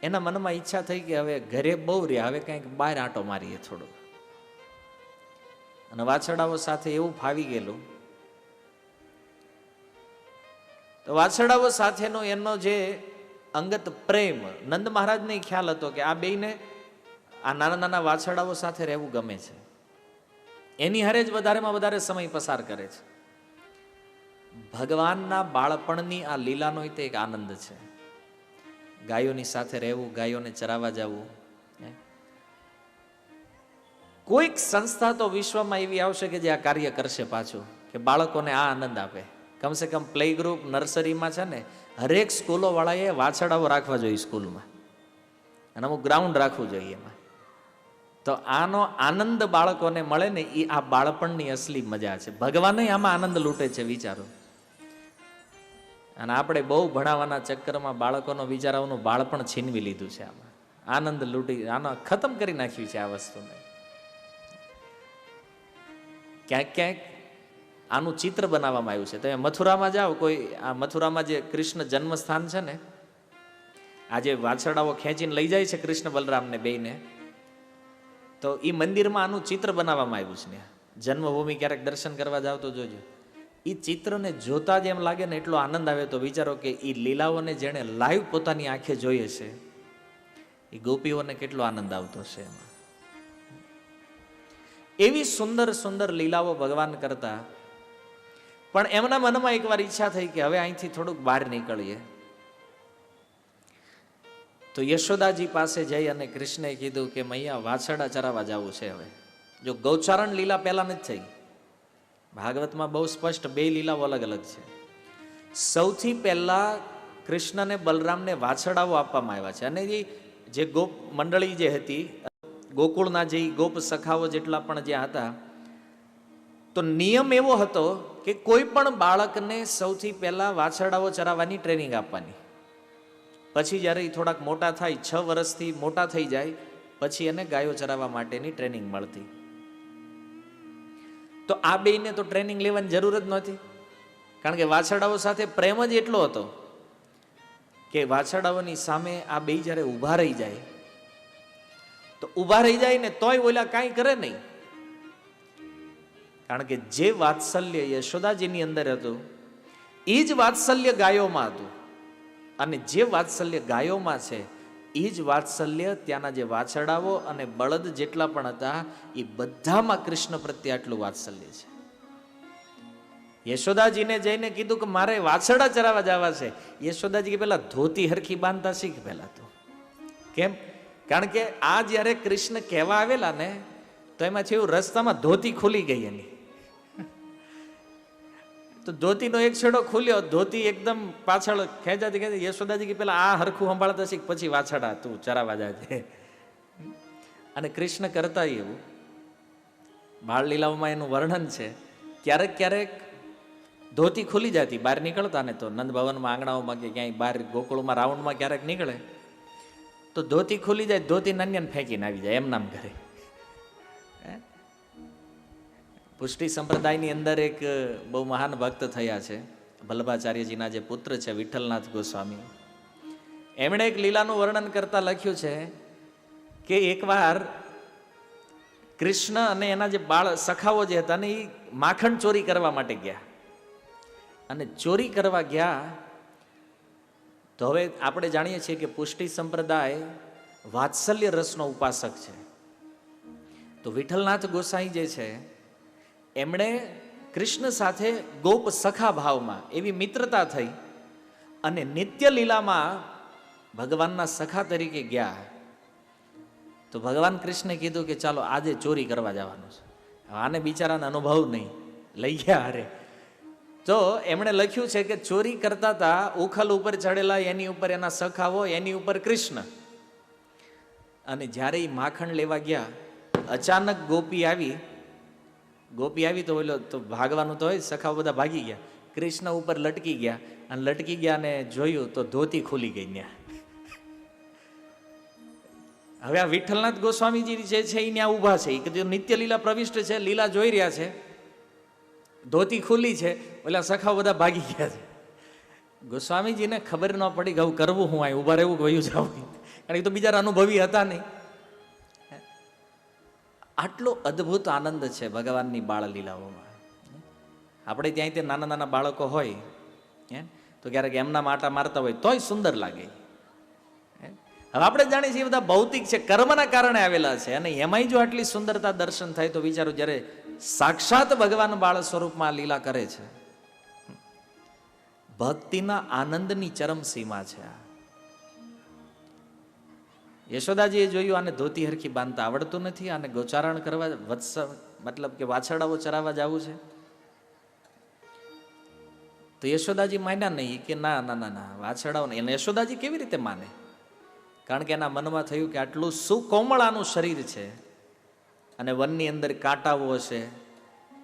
એના મનમાં ઈચ્છા થઈ કે હવે ઘરે બહુ રહ્યા, હવે કંઈક બહાર આંટો મારીએ થોડું. અને વાછરડાઓ સાથે એવું ફાવી ગયેલું. તો વાછરડાઓ સાથેનો એનો જે અંગત પ્રેમ નંદ મહારાજને ખ્યાલ હતો કે આ બેયને આ નાના નાના વાછરડાઓ સાથે રહેવું ગમે છે, એની હારે જ વધારેમાં વધારે સમય પસાર કરે છે. ભગવાનના બાળપણની આ લીલાનો તે એક આનંદ છે. ગાયોની સાથે રહેવું, ગાયોને ચરાવવા જવું. કોઈક સંસ્થા તો વિશ્વમાં એવી આવશે કે જે આ કાર્ય કરશે પાછું, કે બાળકોને આ આનંદ આપે. કમસે કમ પ્લે ગ્રુપ નર્સરીમાં છે ને હરેક સ્કૂલો વાળાએ વાછરડાઓ રાખવા જોઈએ સ્કૂલમાં, અને અમુક ગ્રાઉન્ડ રાખવું જોઈએ એમાં. તો આનો આનંદ બાળકોને મળે ને, એ આ બાળપણની અસલી મજા છે. ભગવાન આમાં આનંદ લૂંટે છે, વિચારો. અને આપણે બહુ ભણાવવાના ચક્કરમાં બાળકોનો બિચારાઓનું બાળપણ છીનવી લીધું છે. આમાં આનંદ લૂંટી આનો ખતમ કરી નાખ્યું છે આ વસ્તુને. ક્યાંક ક્યાંક આનું ચિત્ર બનાવવામાં આવ્યું છે. તમે મથુરામાં જાઓ, કોઈ આ મથુરામાં જે કૃષ્ણ જન્મસ્થાન છે ને, આજે વાછરડાઓ ખેંચીને લઈ જાય છે કૃષ્ણ બલરામને બેયને, તો એ મંદિરમાં આનું ચિત્ર બનાવવામાં આવ્યું છે. જન્મભૂમિ ક્યારેક દર્શન કરવા જાવ તો જોજો. એ ચિત્રને જોતા જ એમ લાગે ને એટલો આનંદ આવે. તો વિચારો કે એ લીલાઓને જેણે લાઈવ પોતાની આંખે જોઈએ છે, એ ગોપીઓને કેટલો આનંદ આવતો છે એમાં. એવી સુંદર સુંદર લીલાઓ ભગવાન કરતા. પણ એમના મનમાં એકવાર ઈચ્છા થઈ કે હવે અહીંથી થોડુંક બહાર નીકળીએ. તો યશોદાજી પાસે જઈ અને કૃષ્ણએ કીધું કે મૈયા વાછરડા ચરાવવા જવું છે. હવે જો ગૌચારણ લીલા પહેલા નથી થઈ, ભાગવતમાં બહુ સ્પષ્ટ 2 લીલાઓ અલગ અલગ છે. સૌથી પહેલા કૃષ્ણને બલરામને વાછરડાઓ આપવામાં આવ્યા છે. અને એ જે ગોપ મંડળી જે હતી, ગોકુળના જે ગોપ સખાઓ જેટલા પણ જ્યાં હતા, તો નિયમ એવો હતો કે કોઈ પણ બાળકને સૌથી પહેલા વાછરડાઓ ચરાવવાની ટ્રેનિંગ આપવાની. પછી જ્યારે એ થોડાક મોટા થાય, 6 વર્ષથી મોટા થઈ જાય, પછી એને ગાયો ચરાવવા માટેની ટ્રેનિંગ મળતી. તો આ બેયને તો ટ્રેનિંગ લેવાની જરૂર જ નહોતી, કારણ કે વાછરડાઓ સાથે પ્રેમ જ એટલો હતો કે વાછરડાઓની સામે આ બેય જ્યારે ઊભા રહી જાય, તો ઊભા રહી જાય ને તોય ઓલા કાંઈ કરે નહીં. કારણ કે જે વાત્સલ્ય યશોદાજીની અંદર હતું, એ જ વાત્સલ્ય ગાયોમાં હતું. અને જે વાત્સલ્ય ગાયોમાં છે, એ જ વાત્સલ્ય ત્યાંના જે વાછરડાઓ અને બળદ જેટલા પણ હતા, એ બધામાં કૃષ્ણ પ્રત્યે આટલું વાત્સલ્ય છે. યશોદાજીને જઈને કીધું કે મારે વાછરડા ચરાવવા જવા છે. યશોદાજી કે પેલા ધોતી હરખી બાંધતા શીખ પહેલા તો. કેમ? કારણ કે આ જ્યારે કૃષ્ણ કહેવા આવેલા ને, તો એમાંથી એવું રસ્તામાં ધોતી ખુલી ગઈ એની. તો ધોતીનો એક છેડો ખુલ્યો, ધોતી એકદમ પાછળ ખેંચાતી ખેંચી. યશોદાજી કે પેલા આ હરખું સંભાળતા શીખ, પછી વાછરડા તું ચરાવવા જાય. અને કૃષ્ણ કરતા એવું બાળ લીલાઓમાં એનું વર્ણન છે. ક્યારેક ક્યારેક ધોતી ખુલી જતી, બહાર નીકળતા ને તો નંદ ભવનમાં આંગણાઓમાં કે ક્યાંય બહાર ગોકુળમાં રાઉન્ડમાં ક્યારેક નીકળે તો ધોતી ખુલી જાય, ધોતી નાન્યાને ફેંકીને આવી જાય એમ નામ કરે. પુષ્ટિ સંપ્રદાયની અંદર એક બહુ મહાન ભક્ત થયા છે, વલ્લભાચાર્યજીના જે પુત્ર છે વિઠ્ઠલનાથ ગોસ્વામી. એમણે એક લીલાનું વર્ણન કરતા લખ્યું છે કે એકવાર કૃષ્ણ અને એના જે બાળ સખાઓ જે હતા ને, એ માખણ ચોરી કરવા માટે ગયા. અને ચોરી કરવા ગયા તો હવે આપણે જાણીએ છીએ કે પુષ્ટિ સંપ્રદાય વાત્સલ્ય રસનો ઉપાસક છે. તો વિઠ્ઠલનાથ ગોસાઈ જે છે, એમણે કૃષ્ણ સાથે ગોપ સખા ભાવમાં એવી મિત્રતા થઈ અને નિત્ય લીલામાં ભગવાનના સખા તરીકે ગયા. તો ભગવાન કૃષ્ણે કીધું કે ચાલો આજે ચોરી કરવા જવાનું છે. આને બિચારાને અનુભવ નહીં, લઈ ગયા હારે. તો એમણે લખ્યું છે કે ચોરી કરતા હતા, ઉખલ ઉપર ચડેલા, એની ઉપર એના સખાઓ, એની ઉપર કૃષ્ણ. અને જ્યારે એ માખણ લેવા ગયા, અચાનક ગોપી આવી તો ઓલો તો ભાગવાનું તો હોય, સખાઓ બધા ભાગી ગયા. કૃષ્ણ ઉપર લટકી ગયા અને લટકી ગયા અને જોયું તો ધોતી ખુલી ગઈ ત્યાં. હવે આ વિઠ્ઠલનાથ ગોસ્વામીજી જે છે એ ત્યાં ઊભા છે, કે નિત્ય લીલા પ્રવિષ્ટ છે, લીલા જોઈ રહ્યા છે, ધોતી ખુલ્લી છે, ઓલા સખાઓ બધા ભાગી ગયા છે. ગોસ્વામીજીને ખબર ન પડી કે આવું કરવું હું, અહીં ઊભા રહેવું વયું જાવું, કારણ કે તો બિચારા અનુભવી હતા નહીં. આટલો અદ્ભુત આનંદ છે ભગવાનની બાળ લીલાઓમાં. આપણે ત્યાં તે નાના નાના બાળકો હોય તો ક્યારેક એમના માટા મારતા હોય તોય સુંદર લાગે. હવે આપણે જાણીએ છીએ બધા ભૌતિક છે, કર્મના કારણે આવેલા છે, અને એમાંય જો આટલી સુંદરતા દર્શન થાય તો વિચારો, જ્યારે સાક્ષાત ભગવાન બાળ સ્વરૂપમાં લીલા કરે છે, ભક્તિના આનંદની ચરમ સીમા છે. યશોદાજીએ જોયું આને ધોતી હરખી બાંધતા આવડતું નથી, આને ગોચારણ કરવા વત્સ મતલબ કે વાછરડાઓ ચરાવવા જવું છે. તો યશોદાજી માન્યા નહીં, કે ના ના ના ના વાછરડાઓ નહીં. એને યશોદાજી કેવી રીતે માને? કારણ કે એના મનમાં થયું કે આટલું સુકોમળ આનું શરીર છે, અને વનની અંદર કાંટાઓ હશે,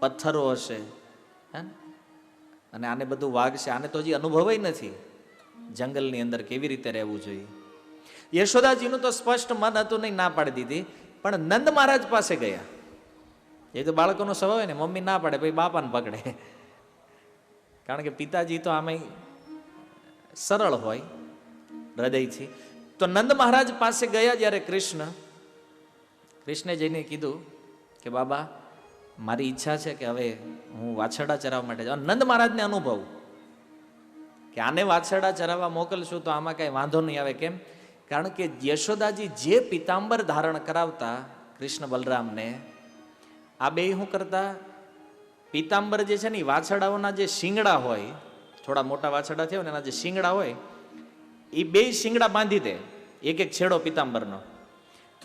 પથ્થરો હશે, અને આને બધું વાગશે, આને તો હજી અનુભવ નથી જંગલની અંદર કેવી રીતે રહેવું જોઈએ. યશોદાજીનું તો સ્પષ્ટ મન હતું નહીં, ના પાડી દીધી. પણ નંદ મહારાજ પાસે ગયા. એ તો બાળકોનો સ્વભાવ હોય ને, મમ્મી ના પાડે પછી બાપાને પકડે, કારણ કે પિતાજી તો આમાં સરળ હોય હૃદયથી. તો નંદ મહારાજ પાસે ગયા જ્યારે કૃષ્ણે જઈને કીધું કે બાબા મારી ઈચ્છા છે કે હવે હું વાછરડા ચરાવવા માટે જાઉં. નંદ મહારાજને અનુભવ કે આને વાછરડા ચરાવવા મોકલશું તો આમાં કઈ વાંધો નહીં આવે. કેમ? કારણ કે યશોદાજી જે પિતાંબર ધારણ કરાવતા કૃષ્ણ બલરામને, આ બે શું કરતા, પિતાંબર જે છે ને વાછરડાઓના જે શિંગડા હોય, થોડા મોટા વાછરડા થયા ને એના જે શિંગડા હોય, એ બે શિંગડા બાંધી દે, એક એક છેડો પિતાંબરનો,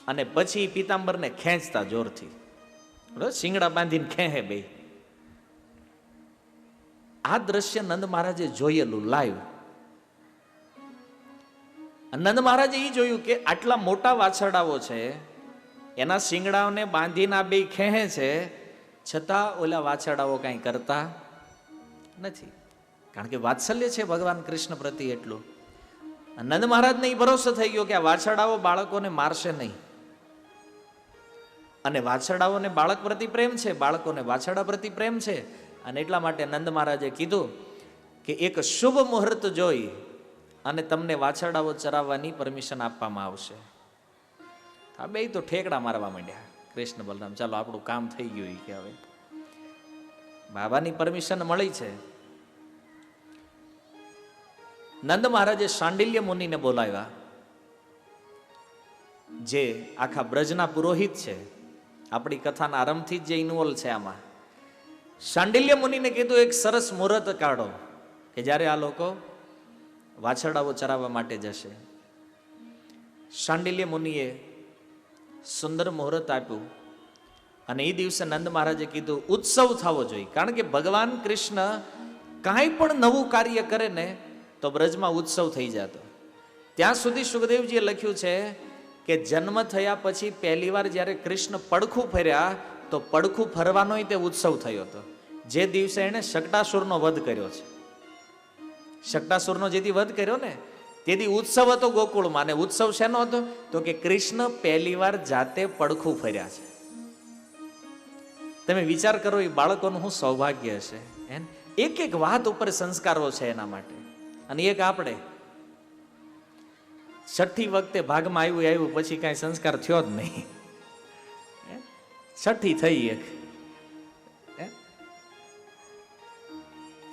અને પછી પિતાંબરને ખેંચતા જોરથી, શિંગડા બાંધીને ખેંચે બે. આ દ્રશ્ય નંદ મહારાજે જોયેલું લાઈવ. નંદ મહારાજે એ જોયું કે આટલા મોટા વાછરડાઓ છે, એના શિંગડાઓને બાંધીને આ બે ખેંચે છે, છતાં ઓલા વાછરડાઓ કાંઈ કરતા નથી, કારણ કે વાત્સલ્ય છે ભગવાન કૃષ્ણ પ્રત્યે એટલું. નંદ મહારાજને એ ભરોસો થઈ ગયો કે આ વાછરડાઓ બાળકોને મારશે નહીં, અને વાછરડાઓને બાળક પ્રતિ પ્રેમ છે, બાળકોને વાછરડા પ્રતિ પ્રેમ છે. અને એટલા માટે નંદ મહારાજે કીધું કે એક શુભ મુહૂર્ત જોઈ અને તમને વાછરડાઓ ચરાવવાની પરમિશન આપવામાં આવશે. આ બે તો ઠેકડા મારવા માંડ્યા કૃષ્ણ બલરામ, ચાલો આપણું કામ થઈ ગયું કે હવે બાબાની પરમિશન મળી છે. નંદ મહારાજે શાંડિલ્ય મુનિને બોલાવ્યા, જે આખા બ્રજના પુરોહિત છે, આપણી કથાના આરંભથી જ જે ઇન્વોલ્વ છે આમાં. શાંડિલ્ય મુનિને કીધું એક સરસ મુહૂર્ત કાઢો કે જ્યારે આ લોકો વાછરડાઓ ચરાવવા માટે જશે. શાંડિલ્ય મુનિએ સુંદર મુહૂર્ત આપ્યું, અને એ દિવસે નંદ મહારાજે કીધું ઉત્સવ થવો જોઈએ, કારણ કે ભગવાન કૃષ્ણ કાંઈ પણ નવું કાર્ય કરે ને તો બ્રજમાં ઉત્સવ થઈ જતો. ત્યાં સુધી સુખદેવજીએ લખ્યું છે કે જન્મ થયા પછી પહેલી વાર જ્યારે કૃષ્ણ પડખું ફર્યા તો પડખું ફરવાનો તે ઉત્સવ થયો હતો, જે દિવસે એણે શકટાસુરનો વધ કર્યો છે. શકટાસુરનો જેથી વધ કર્યો ને તેથી ઉત્સવ હતો ગોકુળમાં. અને ઉત્સવ શેનો હતો? તો કે કૃષ્ણ પહેલી વાર જાતે પડખું ફર્યા છે. તમે વિચાર કરો એ બાળકોનું શું સૌભાગ્ય હશે. એક એક વાત ઉપર સંસ્કારો છે એના માટે. અને એક આપણે છઠ્ઠી વખતે ભાગમાં આવ્યું પછી કાંઈ સંસ્કાર થયો જ નહીં. છઠ્ઠી થઈ એક,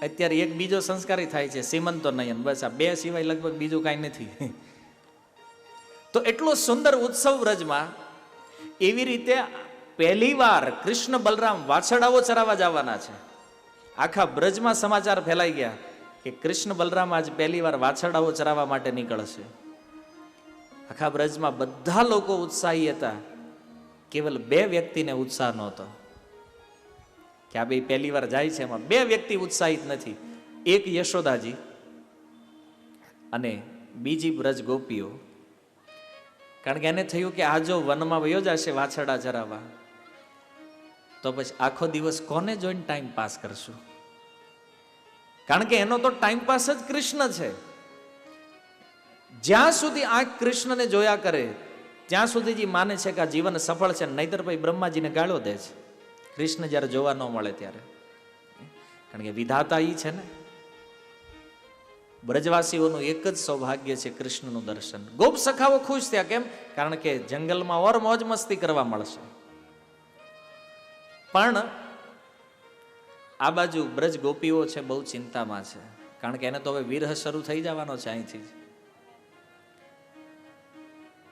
અત્યારે એક બીજો સંસ્કારી થાય છે, સીમંતો નયન. બસ આ બે સિવાય લગભગ બીજું કાંઈ નથી. તો એટલો સુંદર ઉત્સવ વ્રજમાં. એવી રીતે પહેલી વાર કૃષ્ણ બલરામ વાછરડાઓ ચરાવવા જવાના છે. આખા બ્રજમાં સમાચાર ફેલાઈ ગયા કે કૃષ્ણ બલરામ આજ પહેલી વાર વાછરડાઓ ચરાવવા માટે નીકળશે. આખા બ્રજમાં બધા લોકો ઉત્સાહી હતા, કેવલ 2 વ્યક્તિને ઉત્સાહ નહોતો કે આ બે પહેલી વાર જાય છે. એમાં 2 વ્યક્તિ ઉત્સાહિત નથી, એક યશોદાજી અને બીજી બ્રજ ગોપીઓ. કારણ કે એને થયું કે આ જો વનમાં વયો જશે વાછરડા ચરાવવા તો પછી આખો દિવસ કોને જોઈને ટાઈમ પાસ કરશું? કારણ કે એનો તો ટાઈમ પાસ જ કૃષ્ણ છે. જ્યાં સુધી આ કૃષ્ણને જોયા કરે ત્યાં સુધી જે માને છે કે આ જીવન સફળ છે, નહીતર ભાઈ બ્રહ્માજીને ગાળો દે છે કૃષ્ણ જ્યારે જોવા ન મળે ત્યારે. કારણ કે વિધાતા ઈ છે ને. બ્રજવાસીઓનું એક જ સૌભાગ્ય છે કૃષ્ણનું દર્શન. ગોપ સખાઓ ખુશ થયા. કેમ? કારણ કે જંગલમાં ઓર મોજ મસ્તી કરવા મળશે. પણ આ બાજુ બ્રજ ગોપીઓ છે બહુ ચિંતામાં છે. કારણ કે એને તો હવે વિરહ શરૂ થઈ જવાનો છે અહીંથી.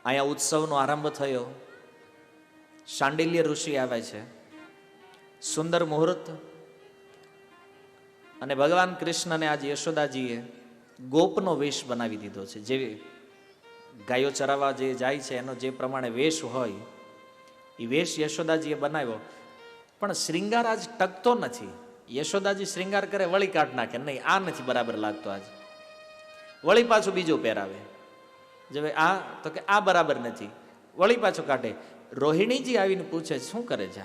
અહીંયા ઉત્સવનો આરંભ થયો. શાંડિલ્ય ઋષિ આવે છે. સુંદર મુહૂર્ત. અને ભગવાન કૃષ્ણને આજે યશોદાજીએ ગોપનો વેશ બનાવી દીધો છે. જે ગાયો ચરાવવા જે જાય છે એનો જે પ્રમાણે વેશ હોય એ વેશ યશોદાજીએ બનાવ્યો. પણ શ્રૃંગાર આજ ટકતો નથી. યશોદાજી શ્રૃંગાર કરે વળી કાઢ નાખે, નહીં આ નથી બરાબર લાગતો આજ, વળી પાછું બીજું પહેરાવે. જે આ તો કે આ બરાબર નથી, વળી પાછું કાઢે. રોહિણીજી આવીને પૂછે શું કરે છે?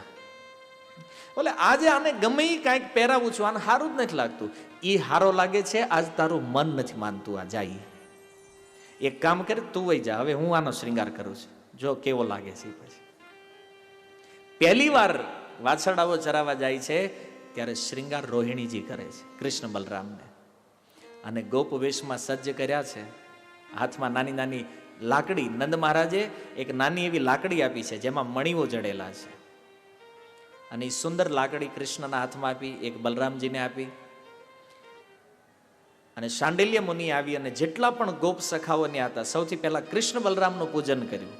બોલે આજે આને ગમે એ કાંઈક પહેરાવું છું, આને સારું જ નથી લાગતું. એ સારો લાગે છે, આજ તારું મન નથી માનતું. આ જાય એક કામ કરે, તું વઈ જા, હવે હું આનો શ્રૃંગાર કરું છું, જો કેવો લાગે છે. પછી પહેલી વાર વાછરડાઓ ચરાવવા જાય છે ત્યારે શ્રૃંગાર રોહિણીજી કરે છે કૃષ્ણ બલરામને. અને ગોપ વેશમાં સજ્જ કર્યા છે. હાથમાં નાની નાની લાકડી, નંદ મહારાજે એક નાની એવી લાકડી આપી છે જેમાં મણીઓ જડેલા છે. અને એ સુંદર લાકડી કૃષ્ણના હાથમાં આપી, એક બલરામજીને આપી. અને શાંડિલ્ય મુનિ આવી અને જેટલા પણ ગોપ સખાઓ ત્યાં હતા સૌથી પહેલા કૃષ્ણ બલરામનું પૂજન કર્યું,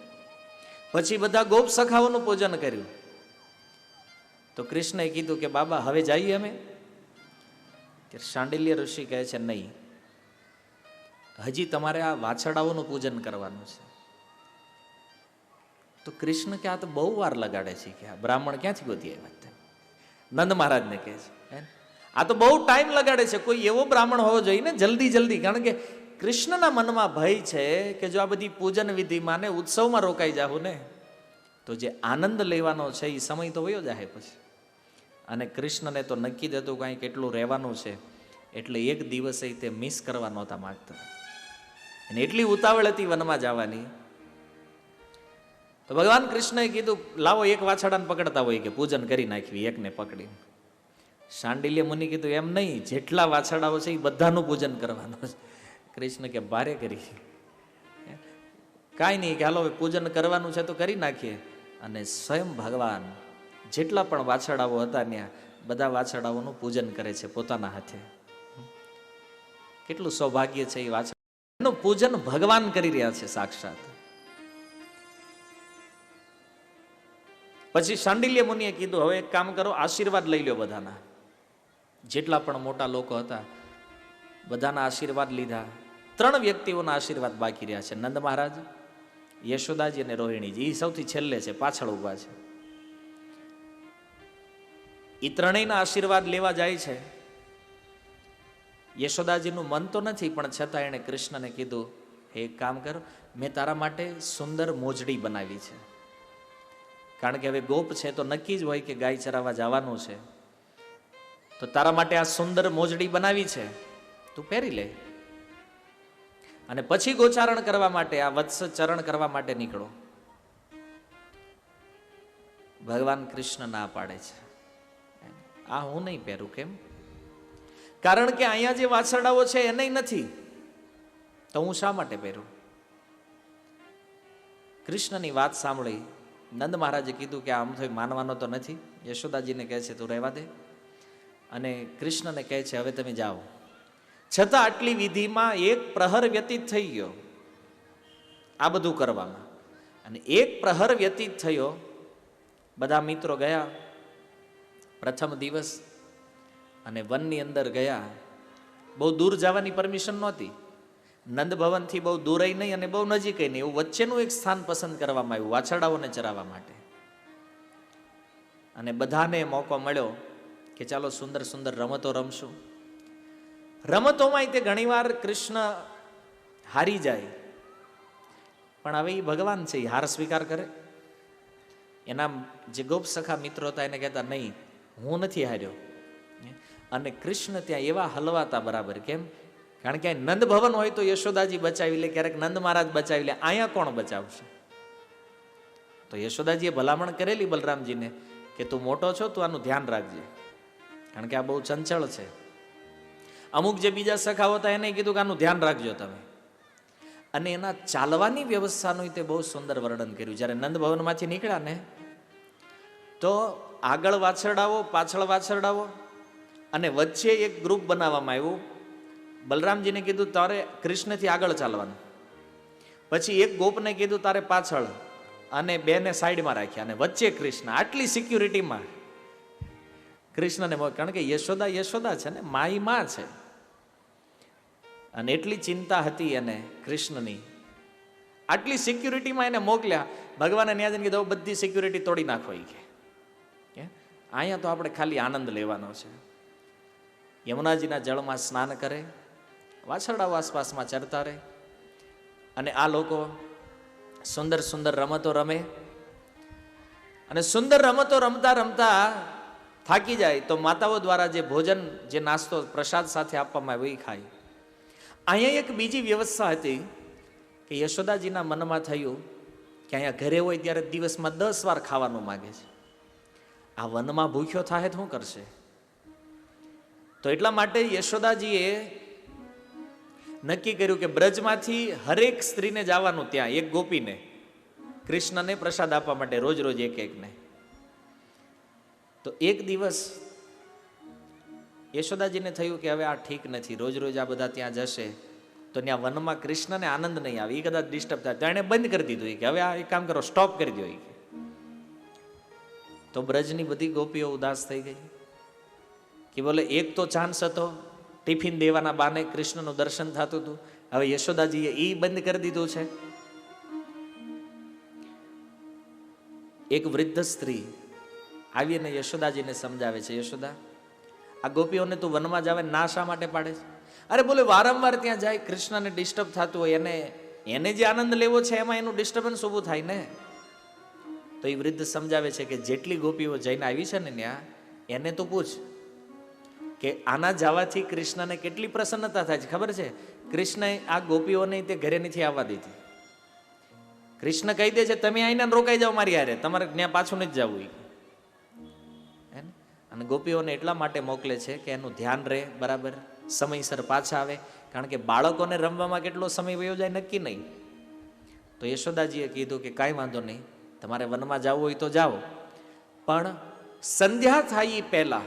પછી બધા ગોપ સખાઓનું પૂજન કર્યું. તો કૃષ્ણએ કીધું કે બાબા હવે જઈએ અમે. શાંડિલ્ય ઋષિ કહે છે નહીં, હજી તમારે આ વાછરડાઓનું પૂજન કરવાનું છે. તો કૃષ્ણ કે આ તો બહુ વાર લગાડે છે, કે આ બ્રાહ્મણ ક્યાંથી ગોતી આવ્યા? નંદ મહારાજને કહે છે આ તો બહુ ટાઈમ લગાડે છે, કોઈ એવો બ્રાહ્મણ હોવો જોઈએ ને જલ્દી જલ્દી. કારણ કે કૃષ્ણના મનમાં ભય છે કે જો આ બધી પૂજન વિધિમાં ને ઉત્સવમાં રોકાઈ જાઉં ને તો જે આનંદ લેવાનો છે એ સમય તો વયો જાય પછી. અને કૃષ્ણને તો નક્કી જ હતું કાંઈ કેટલું રહેવાનું છે, એટલે એક દિવસે તે મિસ કરવા નહોતા માગતા. અને એટલી ઉતાવળ હતી વનમાં જવાની. તો ભગવાન કૃષ્ણએ કીધું લાવો એક વાછરડાને પકડતા હોય કે પૂજન કરી નાખવી એકને પકડી. શાંડિલ્ય મુનિ કીધું એમ નહીં, જેટલા વાછરડાઓ છે એ બધાનું પૂજન કરવાનું છે. કૃષ્ણ કે ભારે કરી, કાંઈ નહીં કે હાલો હવે પૂજન કરવાનું છે તો કરી નાખીએ. અને સ્વયં ભગવાન જેટલા પણ વાછરડાઓ હતા ત્યાં બધા વાછરડાઓનું પૂજન કરે છે પોતાના હાથે. કેટલું સૌભાગ્ય છે એ વાછરડાનું પૂજન ભગવાન કરી રહ્યા છે સાક્ષાત. પછી શાંડિલ્ય મુનિએ કીધું હવે એક કામ કરો, આશીર્વાદ લઈ લો બધાના. જેટલા પણ મોટા લોકો હતા બધાના આશીર્વાદ લીધા. 3 વ્યક્તિઓના આશીર્વાદ બાકી રહ્યા છે, નંદ મહારાજ, યશોદાજી અને રોહિણીજી. એ સૌથી છેલ્લે છે, પાછળ ઉભા છે. એ ત્રણેયના આશીર્વાદ લેવા જાય છે. યશોદાજીનું મન તો નથી, પણ છતાં એણે કૃષ્ણને કીધું હે એક કામ કર, મેં તારા માટે સુંદર મોજડી બનાવી છે. કારણ કે હવે ગોપ છે તો નક્કી જ હોય કે ગાય ચરાવવા જવાનું છે, તો તારા માટે આ સુંદર મોજડી બનાવી છે, તું પહેરી લે. અને પછી ગોચારણ કરવા માટે, આ વત્સ ચરણ કરવા માટે નીકળો. ભગવાન કૃષ્ણ ના પાડે છે, આ હું નહીં પહેરું. કેમ? કારણ કે અહીંયા જે વાછરડાઓ છે એને નથી, તો હું શા માટે પહેરું? કૃષ્ણની વાત સાંભળી નંદ મહારાજે કીધું કે આમ તો માનવાનો તો નથી. યશોદાજીને કહે છે તું રહેવા દે, અને કૃષ્ણને કહે છે હવે તમે જાઓ. છતાં આટલી વિધિમાં 1 પ્રહર વ્યતીત થઈ ગયો આ બધું કરવામાં. અને 1 પ્રહર વ્યતીત થયો, બધા મિત્રો ગયા પ્રથમ દિવસ. અને વનની અંદર ગયા. બહુ દૂર જવાની પરમિશન નહોતી. નંદ ભવનથી બહુ દૂરય નહીં અને બહુ નજીકય નહીં, એવું વચ્ચેનું એક સ્થાન પસંદ કરવામાં આવ્યું વાછરડાઓને ચરાવવા માટે. અને બધાને મોકો મળ્યો કે ચાલો સુંદર સુંદર રમતો રમશું. રમતોમાં તે ઘણીવાર કૃષ્ણ હારી જાય, પણ હવે એ ભગવાન છે, એ હાર સ્વીકાર કરે. એના જે ગોપ સખા મિત્રો હતા એને કહેતા નહીં, હું નથી હાર્યો. અને કૃષ્ણ ત્યાં એવા હલવાતા બરાબર. કેમ? કારણ કે નંદ ભવન હોય તો યશોદાજી બચાવી લે, ક્યારેક નંદ મહારાજ બચાવી લે, અહીંયા કોણ બચાવશે? તો યશોદાજીએ ભલામણ કરેલી બલરામજીને કે તું મોટો છો, તું આનું ધ્યાન રાખજે, કારણ કે આ બહુ ચંચળ છે. અમુક જે બીજા સખાઓ હતા એને કીધું કે આનું ધ્યાન રાખજો તમે. અને એના ચાલવાની વ્યવસ્થાનું તે બહુ સુંદર વર્ણન કર્યું. જ્યારે નંદ ભવનમાંથી નીકળ્યા ને તો આગળ વાછરડાઓ, પાછળ વાછરડાઓ, અને વચ્ચે એક ગ્રુપ બનાવવામાં આવ્યું. બલરામજીને કીધું તારે કૃષ્ણથી આગળ ચાલવાનું, પછી એક ગોપને કીધું તારે પાછળ, અને બેને સાઈડમાં રાખ્યા, અને વચ્ચે કૃષ્ણ. આટલી સિક્યુરિટીમાં કૃષ્ણને, કારણ કે યશોદા યશોદા છે ને, માઈ માં છે, અને એટલી ચિંતા હતી એને કૃષ્ણની. આટલી સિક્યુરિટીમાં એને મોકલ્યા. ભગવાને ન્યા જઈને કીધું બધી સિક્યુરિટી તોડી નાખો. કે અહીંયા તો આપણે ખાલી આનંદ લેવાનો છે. યમુનાજીના જળમાં સ્નાન કરે, વાછરડાઓ આસપાસમાં ચરતા રહે, અને આ લોકો સુંદર સુંદર રમતો રમે. અને સુંદર રમતો રમતા રમતા થાકી જાય તો માતાઓ દ્વારા જે ભોજન, જે નાસ્તો પ્રસાદ સાથે આપવામાં આવે એ ખાય. અહીંયા એક બીજી વ્યવસ્થા હતી કે યશોદાજીના મનમાં થયું કે અહીંયા ઘરે હોય ત્યારે દિવસમાં 10 વાર ખાવાનું માગે છે, આ વનમાં ભૂખ્યો થાય તો શું કરશે? તો એટલા માટે યશોદાજીએ નક્કી કર્યું કે બ્રજમાંથી હરેક સ્ત્રીને જવાનું, ત્યાં એક ગોપીને કૃષ્ણને પ્રસાદ આપવા માટે, રોજ રોજ એક એકને. તો એક દિવસ યશોદાજીને થયું કે હવે આ ઠીક નથી, રોજ રોજ આ બધા ત્યાં જશે તો ત્યાં વનમાં કૃષ્ણને આનંદ નહીં આવે, એ કદાચ ડિસ્ટર્બ થાય. તો એણે બંધ કરી દીધું કે હવે આ એક કામ કરો, સ્ટોપ કરી દો. તો બ્રજની બધી ગોપીઓ ઉદાસ થઈ ગઈ કે બોલે એક તો ચાન્સ હતો, ટિફિન દેવાના બાને કૃષ્ણનું દર્શન થતું હતું, હવે યશોદાજીએ એ બંધ કરી દીધું છે. એક વૃદ્ધ સ્ત્રી આવીને યશોદાજીને સમજાવે છે, યશોદા આ ગોપીઓને તું વનમાં જાવે ના શા માટે પાડે છે? અરે બોલે વારંવાર ત્યાં જાય, કૃષ્ણને ડિસ્ટર્બ થતું હોય, એને જે આનંદ લેવો છે એમાં એનું ડિસ્ટર્બન્સ ઊભું થાય ને. તો એ વૃદ્ધ સમજાવે છે કે જેટલી ગોપીઓ જઈને આવી છે ને ત્યાં, એને તો પૂછ કે આના જવાથી કૃષ્ણને કેટલી પ્રસન્નતા થાય છે ખબર છે? કૃષ્ણએ આ ગોપીઓને તે ઘરે નથી આવવા દીધી. કૃષ્ણ કહી દે છે તમે આઈને રોકાઈ જાઓ મારી હારે, તમારે ત્યાં પાછું નથી જવું. અને ગોપીઓને એટલા માટે મોકલે છે કે એનું ધ્યાન રહે, બરાબર સમયસર પાછા આવે, કારણ કે બાળકોને રમવામાં કેટલો સમય વયો જાય નક્કી નહીં. તો યશોદાજીએ કીધું કે કાંઈ વાંધો નહીં, તમારે વનમાં જવું હોય તો જાઓ, પણ સંધ્યા થાય એ પહેલા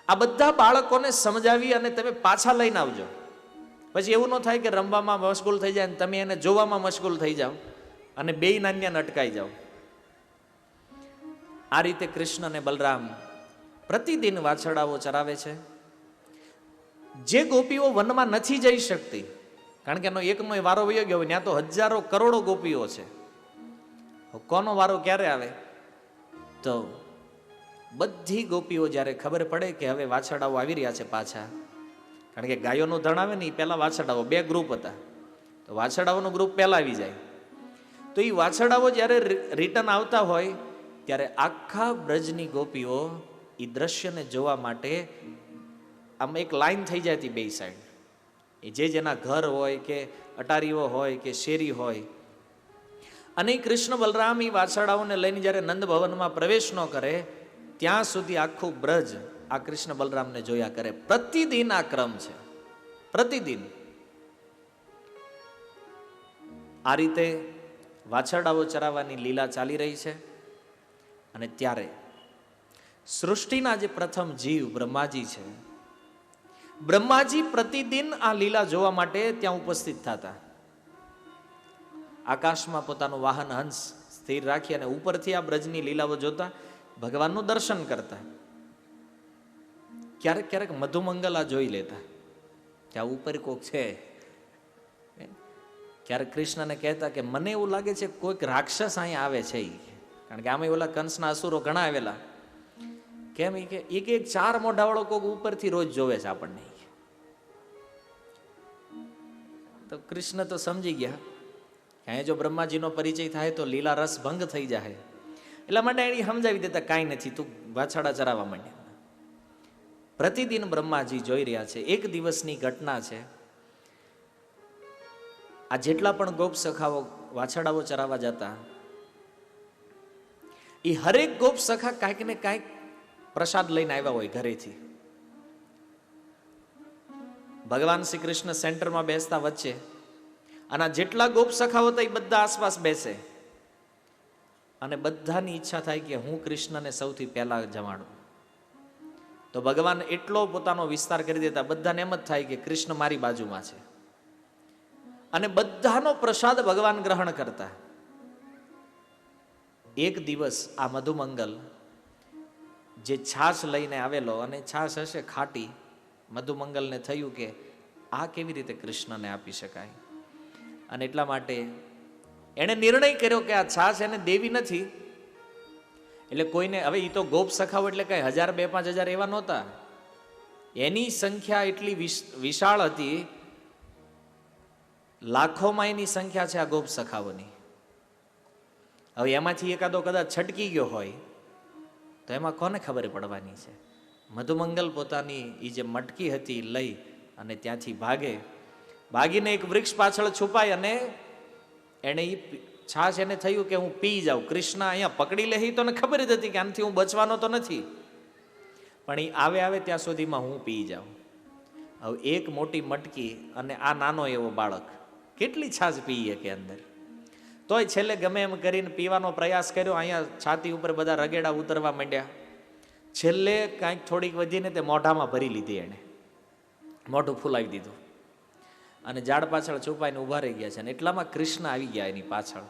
આ બધા બાળકોને સમજાવી અને તમે પાછા લઈને આવજો. પછી એવું ન થાય કે રમવામાં મશગુલ થઈ જાય અને તમે એને જોવામાં મશગુલ થઈ જાઓ અને બેય નાન્યાને અટકાઈ જાઓ. આ રીતે કૃષ્ણ અને બલરામ પ્રતિદિન વાછરડાઓ ચરાવે છે. જે ગોપીઓ વનમાં નથી જઈ શકતી, કારણ કે એનો એકનો વારો વયો ગયો, ત્યાં તો હજારો કરોડો ગોપીઓ છે, કોનો વારો ક્યારે આવે? તો બધી ગોપીઓ જ્યારે ખબર પડે કે હવે વાછરડાઓ આવી રહ્યા છે પાછા, કારણ કે ગાયોનું ધણ આવે ને એ પહેલા વાછરડાઓ, 2 ગ્રુપ હતા, તો વાછરડાઓનો ગ્રુપ પહેલા આવી જાય. તો એ વાછરડાઓ જ્યારે રિટર્ન આવતા હોય ત્યારે આખા બ્રજની ગોપીઓ એ દ્રશ્યને જોવા માટે આમ એક લાઈન થઈ જાય હતી બે સાઈડ. એ જેના ઘર હોય કે અટારીઓ હોય કે શેરી હોય, અને કૃષ્ણ બલરામ એ વાછરડાઓને લઈને જ્યારે નંદ ભવનમાં પ્રવેશ ન કરે ત્યાં સુધી આખું બ્રજ આ કૃષ્ણ બલરામને જોયા કરે. પ્રતિદિન આ ક્રમ છે, પ્રતિદિન આ રીતે વાછરડાઓ ચરાવવાની લીલા ચાલી રહી છે. અને ત્યારે સૃષ્ટિના જે પ્રથમ જીવ બ્રહ્માજી છે, બ્રહ્માજી પ્રતિદિન આ લીલા જોવા માટે ત્યાં ઉપસ્થિત થતા. આકાશમાં પોતાનું વાહન હંસ સ્થિર રાખી અને ઉપરથી આ બ્રજની લીલાઓ જોતા, ભગવાનનું દર્શન કરતા. ક્યારેક ક્યારેક મધુમંગલ આ જોઈ લેતા કે આ ઉપર કોક છે. ક્યારેક કૃષ્ણને કહેતા કે મને એવું લાગે છે કોઈક રાક્ષસ અહીંયા આવે છે. કારણ કે આમાં ઓલા કંસના અસુરો ઘણા આવેલા. કેમ કે એક ચાર મોઢાવાળો કોક ઉપરથી રોજ જોવે છે આપણને. તો કૃષ્ણ તો સમજી ગયા કે અહીંયા જો બ્રહ્માજીનો પરિચય થાય તો લીલા રસ ભંગ થઈ જાય. એટલા માટે એને સમજાવી દેતા કાંઈ નથી, તું વાછડા ચરાવવા માંડ્યા. પ્રતિદિન બ્રહ્માજી જોઈ રહ્યા છે. એક દિવસની ઘટના છે. આ જેટલા પણ ગોપ સખાઓ વાછડાઓ ચરાવવા જતા, એ હરેક ગોપ સખા કાંઈક ને કાંઈક પ્રસાદ લઈને આવ્યા હોય ઘરેથી. ભગવાન શ્રી કૃષ્ણ સેન્ટરમાં બેસતા વચ્ચે, અને જેટલા ગોપ સખાઓ હતા એ બધા આસપાસ બેસે, અને બધાની ઈચ્છા થાય કે હું કૃષ્ણને સૌથી પહેલા જમાડું. તો ભગવાન એટલો પોતાનો વિસ્તાર કરી દેતા, બધાને એમ જ થાય કે કૃષ્ણ મારી બાજુમાં છે, અને બધાનો પ્રસાદ ભગવાન ગ્રહણ કરતા. એક દિવસ આ મધુમંગલ જે છાશ લઈને આવેલો, અને છાશ હશે ખાટી, મધુમંગલને થયું કે આ કેવી રીતે કૃષ્ણને આપી શકાય. અને એટલા માટે એણે નિર્ણય કર્યો કે આ છાશ એને દેવી નથી. એટલે કોઈને, હવે એ તો ગોપ સખાઓ એટલે કઈ 1000, 2, 5,000 એવા નહોતા. એની સંખ્યા એટલી વિશાળ હતી, લાખોમાં એની સંખ્યા છે આ ગોપ સખાઓની. હવે એમાંથી એકાદો કદાચ છટકી ગયો હોય તો એમાં કોને ખબર પડવાની છે. મધુમંગલ પોતાની એ જે મટકી હતી લઈ અને ત્યાંથી ભાગીને એક વૃક્ષ પાછળ છુપાય, અને એને એ છાશ એને થયું કે હું પી જાઉં. કૃષ્ણ અહીંયા પકડી લે તો ખબર જ હતી કે આનાથી હું બચવાનો તો નથી, પણ એ આવે ત્યાં સુધીમાં હું પી જાઉં. હવે એક મોટી મટકી અને આ નાનો એવો બાળક કેટલી છાશ પીએ કે અંદર. તોય છેલ્લે ગમે એમ કરીને પીવાનો પ્રયાસ કર્યો. અહીંયા છાતી ઉપર બધા રગેડા ઉતરવા માંડ્યા. છેલ્લે કાંઈક થોડીક વધીને તે મોઢામાં ભરી લીધી. એણે મોઢું ફૂલાવી દીધું અને ઝાડ પાછળ છુપાઈને ઊભા રહી ગયા છે. અને એટલામાં કૃષ્ણ આવી ગયા એની પાછળ.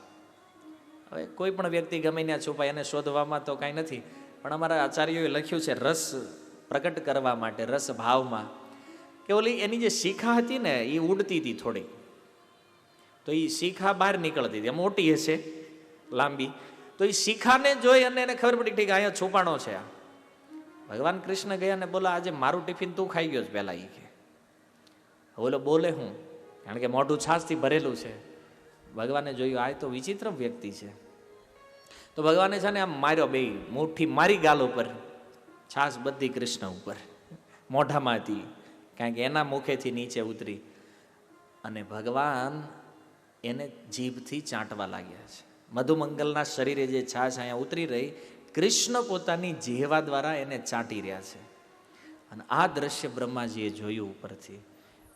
હવે કોઈ પણ વ્યક્તિ ગમે ત્યાં છુપાય, એને શોધવામાં તો કાંઈ નથી, પણ અમારા આચાર્યોએ લખ્યું છે રસ પ્રકટ કરવા માટે, રસ ભાવમાં, કે ઓલી એની જે શિખા હતી ને એ ઉડતી હતી થોડી, તો એ શિખા બહાર નીકળતી હતી. મોટી હશે લાંબી, તો એ શિખાને જોઈ અને એને ખબર પડી કે અહીંયા છુપાણો છે. ભગવાન કૃષ્ણ ગયા ને બોલા, આજે મારું ટિફિન તું ખાઈ ગયો છે પહેલા. એ કે બોલો બોલે હું, કારણ કે મોઢું છાશથી ભરેલું છે. ભગવાને જોયું આ તો વિચિત્ર વ્યક્તિ છે. તો ભગવાને છે ને આમ માર્યો, બે મુઠ્ઠી મારી ગાલ ઉપર, છાશ બધી કૃષ્ણ ઉપર મોઢામાં હતી, કારણ કે એના મુખેથી નીચે ઉતરી, અને ભગવાન એને જીભથી ચાંટવા લાગ્યા છે. મધુમંગલના શરીરે જે છાશ અહીંયા ઉતરી રહી, કૃષ્ણ પોતાની જીહવા દ્વારા એને ચાંટી રહ્યા છે. અને આ દ્રશ્ય બ્રહ્માજીએ જોયું ઉપરથી.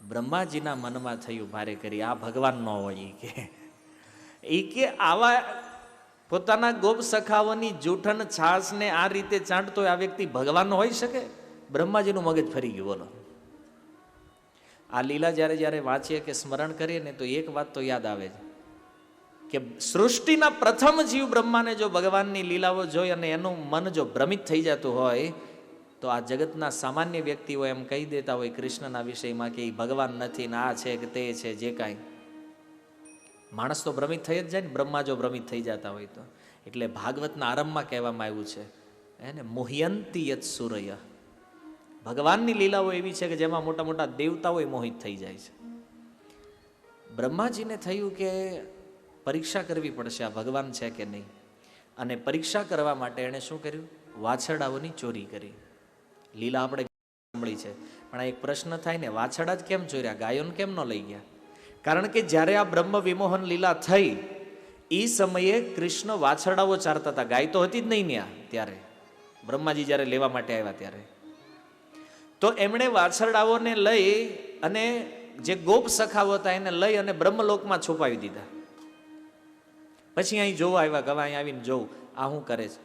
બ્રહ્માજીના મનમાં થયું ભારે કરી, આ ભગવાન ન હોય. એ કે આવા પોતાના ગોપ સખાઓની જૂઠન છાશને આ રીતે ચાંટતો આ વ્યક્તિ ભગવાન હોઈ શકે? બ્રહ્માજીનું મગજ ફરી ગયું. બોલો, આ લીલા જ્યારે જ્યારે વાંચીએ કે સ્મરણ કરીએ ને તો એક વાત તો યાદ આવે છે કે સૃષ્ટિના પ્રથમ જીવ બ્રહ્માને જો ભગવાનની લીલાઓ જોઈ અને એનું મન જો ભ્રમિત થઈ જતું હોય, તો આ જગતના સામાન્ય વ્યક્તિઓ એમ કહી દેતા હોય કૃષ્ણના વિષયમાં કે એ ભગવાન નથી ને આ છે કે તે છે, જે કાંઈ. માણસ તો ભ્રમિત થઈ જ જાય ને, બ્રહ્મા જો ભ્રમિત થઈ જતા હોય તો. એટલે ભાગવતના આરંભમાં કહેવામાં આવ્યું છે એને મોહયંતી યત સૂરય. ભગવાનની લીલાઓ એવી છે કે જેમાં મોટા મોટા દેવતાઓ મોહિત થઈ જાય છે. બ્રહ્માજીને થયું કે પરીક્ષા કરવી પડશે, આ ભગવાન છે કે નહીં. અને પરીક્ષા કરવા માટે એણે શું કર્યું? વાછરડાઓની ચોરી કરી. લીલા આપણે સાંભળી છે, પણ આ એક પ્રશ્ન થાય ને, વાછરડા જ કેમ ચોર્યા, ગાયોને કેમ ન લઈ ગયા? કારણ કે જ્યારે આ બ્રહ્મ વિમોહન લીલા થઈ એ સમયે કૃષ્ણ વાછરડાઓ ચારતા હતા. ગાય તો હતી જ નહીં ત્યાં ત્યારે, બ્રહ્માજી જ્યારે લેવા માટે આવ્યા ત્યારે. તો એમણે વાછરડાઓને લઈ અને જે ગોપ સખાઓ હતા એને લઈ અને બ્રહ્મલોકમાં છુપાવી દીધા. પછી અહીં જોવા આવ્યા, ગવા અહીં આવીને જોવું આ શું કરે છે.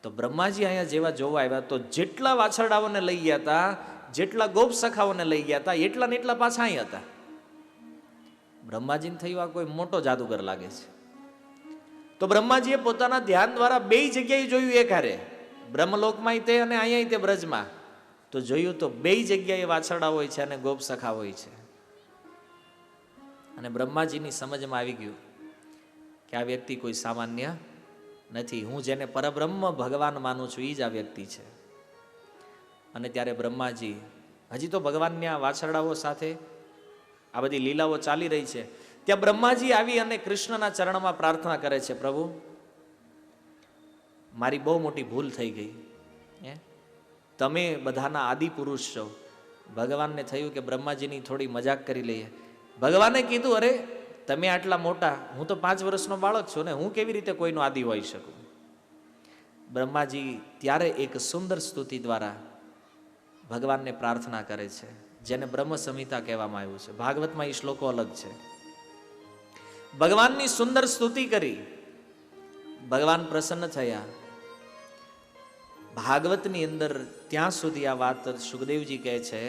તો બ્રહ્માજી અહીંયા જેવા જોવા આવ્યા તો જેટલા વાછરડાઓને લઈ ગયા હતા, જેટલા ગોપ સખાઓને લઈ ગયા હતા, એટલા ને એટલા પાછા અહીં હતા. બ્રહ્માજીને થયું આ કોઈ મોટો જાદુગર લાગે છે. તો બ્રહ્માજીએ પોતાના ધ્યાન દ્વારા બે જગ્યાએ જોયું એક હારે, બ્રહ્મલોકમાં તે અને અહીંયા તે બ્રજમાં. તો જોયું તો બે જગ્યાએ વાછરડા હોય છે અને ગોપ સખા હોય છે. અને બ્રહ્માજીની સમજમાં આવી ગયું કે આ વ્યક્તિ કોઈ સામાન્ય નથી, હું જેને પરબ્રહ્મ ભગવાન માનું છું એ જ આ વ્યક્તિ છે. અને ત્યારે બ્રહ્માજી, હજી તો ભગવાનની આ વાછરડાઓ સાથે આ બધી લીલાઓ ચાલી રહી છે, ત્યાં બ્રહ્માજી આવી અને કૃષ્ણના ચરણમાં પ્રાર્થના કરે છે, પ્રભુ મારી બહુ મોટી ભૂલ થઈ ગઈ, તમે બધાના આદિ પુરુષ છો. ભગવાનને થયું કે બ્રહ્માજીની થોડી મજાક કરી લઈએ. ભગવાને કીધું, અરે તમે આટલા મોટા, હું તો 5 વર્ષનો બાળક છું ને, હું કેવી રીતે કોઈનો આદિ હોઈ શકું. બ્રહ્માજી ત્યારે એક સુંદર સ્તુતિ દ્વારા ભગવાનને પ્રાર્થના કરે છે, જેને બ્રહ્મ સંહિતા કહેવામાં આવ્યું છે. ભાગવતમાં એ શ્લોકો અલગ છે. ભગવાનની સુંદર સ્તુતિ કરી, ભગવાન પ્રસન્ન થયા. ભાગવતની અંદર ત્યાં સુધી આ વાત સુખદેવજી કહે છે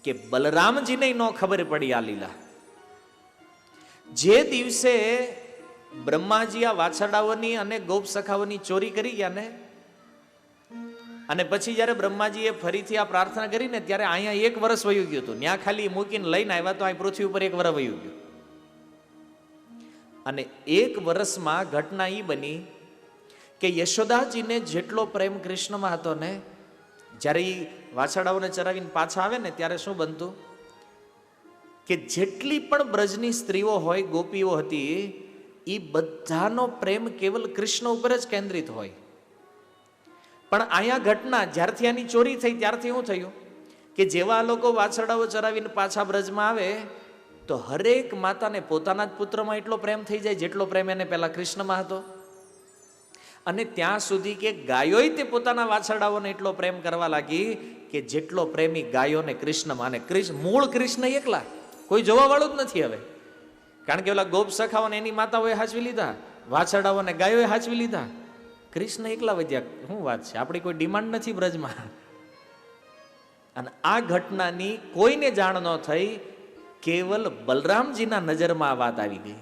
કે બલરામજીને ન ખબર પડી આ લીલા. જે દિવસે બ્રહ્માજી આ વાછરડાઓની અને ગોપ સખાઓની ચોરી કરી ગયા ને, અને પછી જ્યારે બ્રહ્માજીએ ફરીથી આ પ્રાર્થના કરી ને, ત્યારે અહીંયા 1 વર્ષ વયું ગયું હતું. ત્યાં ખાલી મૂકીને લઈને આવ્યા તો અહીં પૃથ્વી ઉપર 1 વર્ષ વયું ગયું. અને 1 વર્ષમાં ઘટના એ બની કે યશોદાજીને જેટલો પ્રેમ કૃષ્ણમાં હતો ને, જ્યારે એ વાછરડાઓને ચરાવીને પાછા આવે ને, ત્યારે શું બનતું કે જેટલી પણ બ્રજની સ્ત્રીઓ હોય, ગોપીઓ હતી, એ બધાનો પ્રેમ કેવલ કૃષ્ણ ઉપર જ કેન્દ્રિત હોય. પણ અહીંયા ઘટના જ્યારથી આની ચોરી થઈ ત્યારથી શું થયું કે જેવા લોકો વાછરડાઓ ચરાવીને પાછા બ્રજમાં આવે તો હરેક માતાને પોતાના જ પુત્રમાં એટલો પ્રેમ થઈ જાય જેટલો પ્રેમ એને પહેલા કૃષ્ણમાં હતો. અને ત્યાં સુધી કે ગાયોય તે પોતાના વાછરડાઓને એટલો પ્રેમ કરવા લાગી કે જેટલો પ્રેમી ગાયોને કૃષ્ણમાં. અને મૂળ કૃષ્ણ એકલા, કોઈ જોવા વાળું જ નથી હવે. કારણ કે ઓલા ગોપ સખાઓને એની માતાઓએ હાચવી લીધા, વાછરડાઓને ગાયોએ હાચવી લીધા, કૃષ્ણ એકલા વધ્યા. શું વાત છે, આપણી કોઈ ડિમાન્ડ નથી બ્રજમાં. અને આ ઘટનાની કોઈને જાણ ન થઈ, કેવલ બલરામજીના નજરમાં આ વાત આવી ગઈ.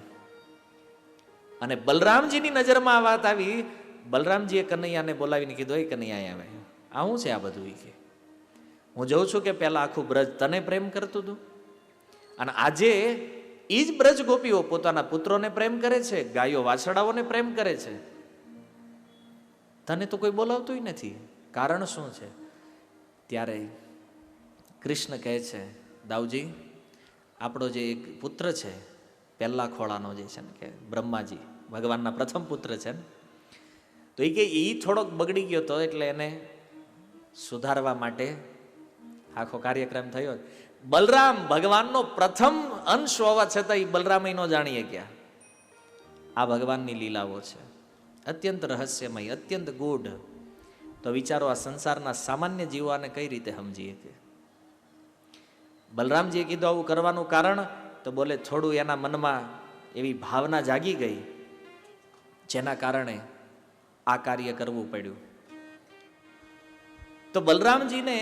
અને બલરામજીની નજરમાં આ વાત આવી. બલરામજીએ કનૈયાને બોલાવીને કીધું, એ કનૈયા આવે, આ શું છે આ બધું? કે હું જોઉં છું કે પહેલા આખું બ્રજ તને પ્રેમ કરતું હતું, અને આજે એ જ બ્રજ ગોપીઓ પોતાના પુત્રોને પ્રેમ કરે છે, ગાયો વાછરડાઓને પ્રેમ કરે છે, તને તો કોઈ બોલાવતું નથી, કારણ શું છે? ત્યારે કૃષ્ણ કહે છે, દાઉજી, આપણો જે એક પુત્ર છે પહેલા ખોળાનો જે છે ને, કે બ્રહ્માજી ભગવાનના પ્રથમ પુત્ર છે ને, તો એ કે એ થોડોક બગડી ગયો હતો, એટલે એને સુધારવા માટે આખો કાર્યક્રમ થયો. બલરામ ભગવાનનો પ્રથમ અંશ હોવા છતાં એ બલરામ ન જાણીએ ગયા. આ ભગવાનની લીલાઓ છે, અત્યંત રહસ્યમય, અત્યંત ગૂઢ. તો વિચારો, આ સંસારના સામાન્ય જીવાને કઈ રીતે સમજીએ? કે બલરામજીએ કીધું આવું કરવાનું કારણ, તો બોલે થોડું એના મનમાં એવી ભાવના જાગી ગઈ, જેના કારણે આ કાર્ય કરવું પડ્યું. તો બલરામજીને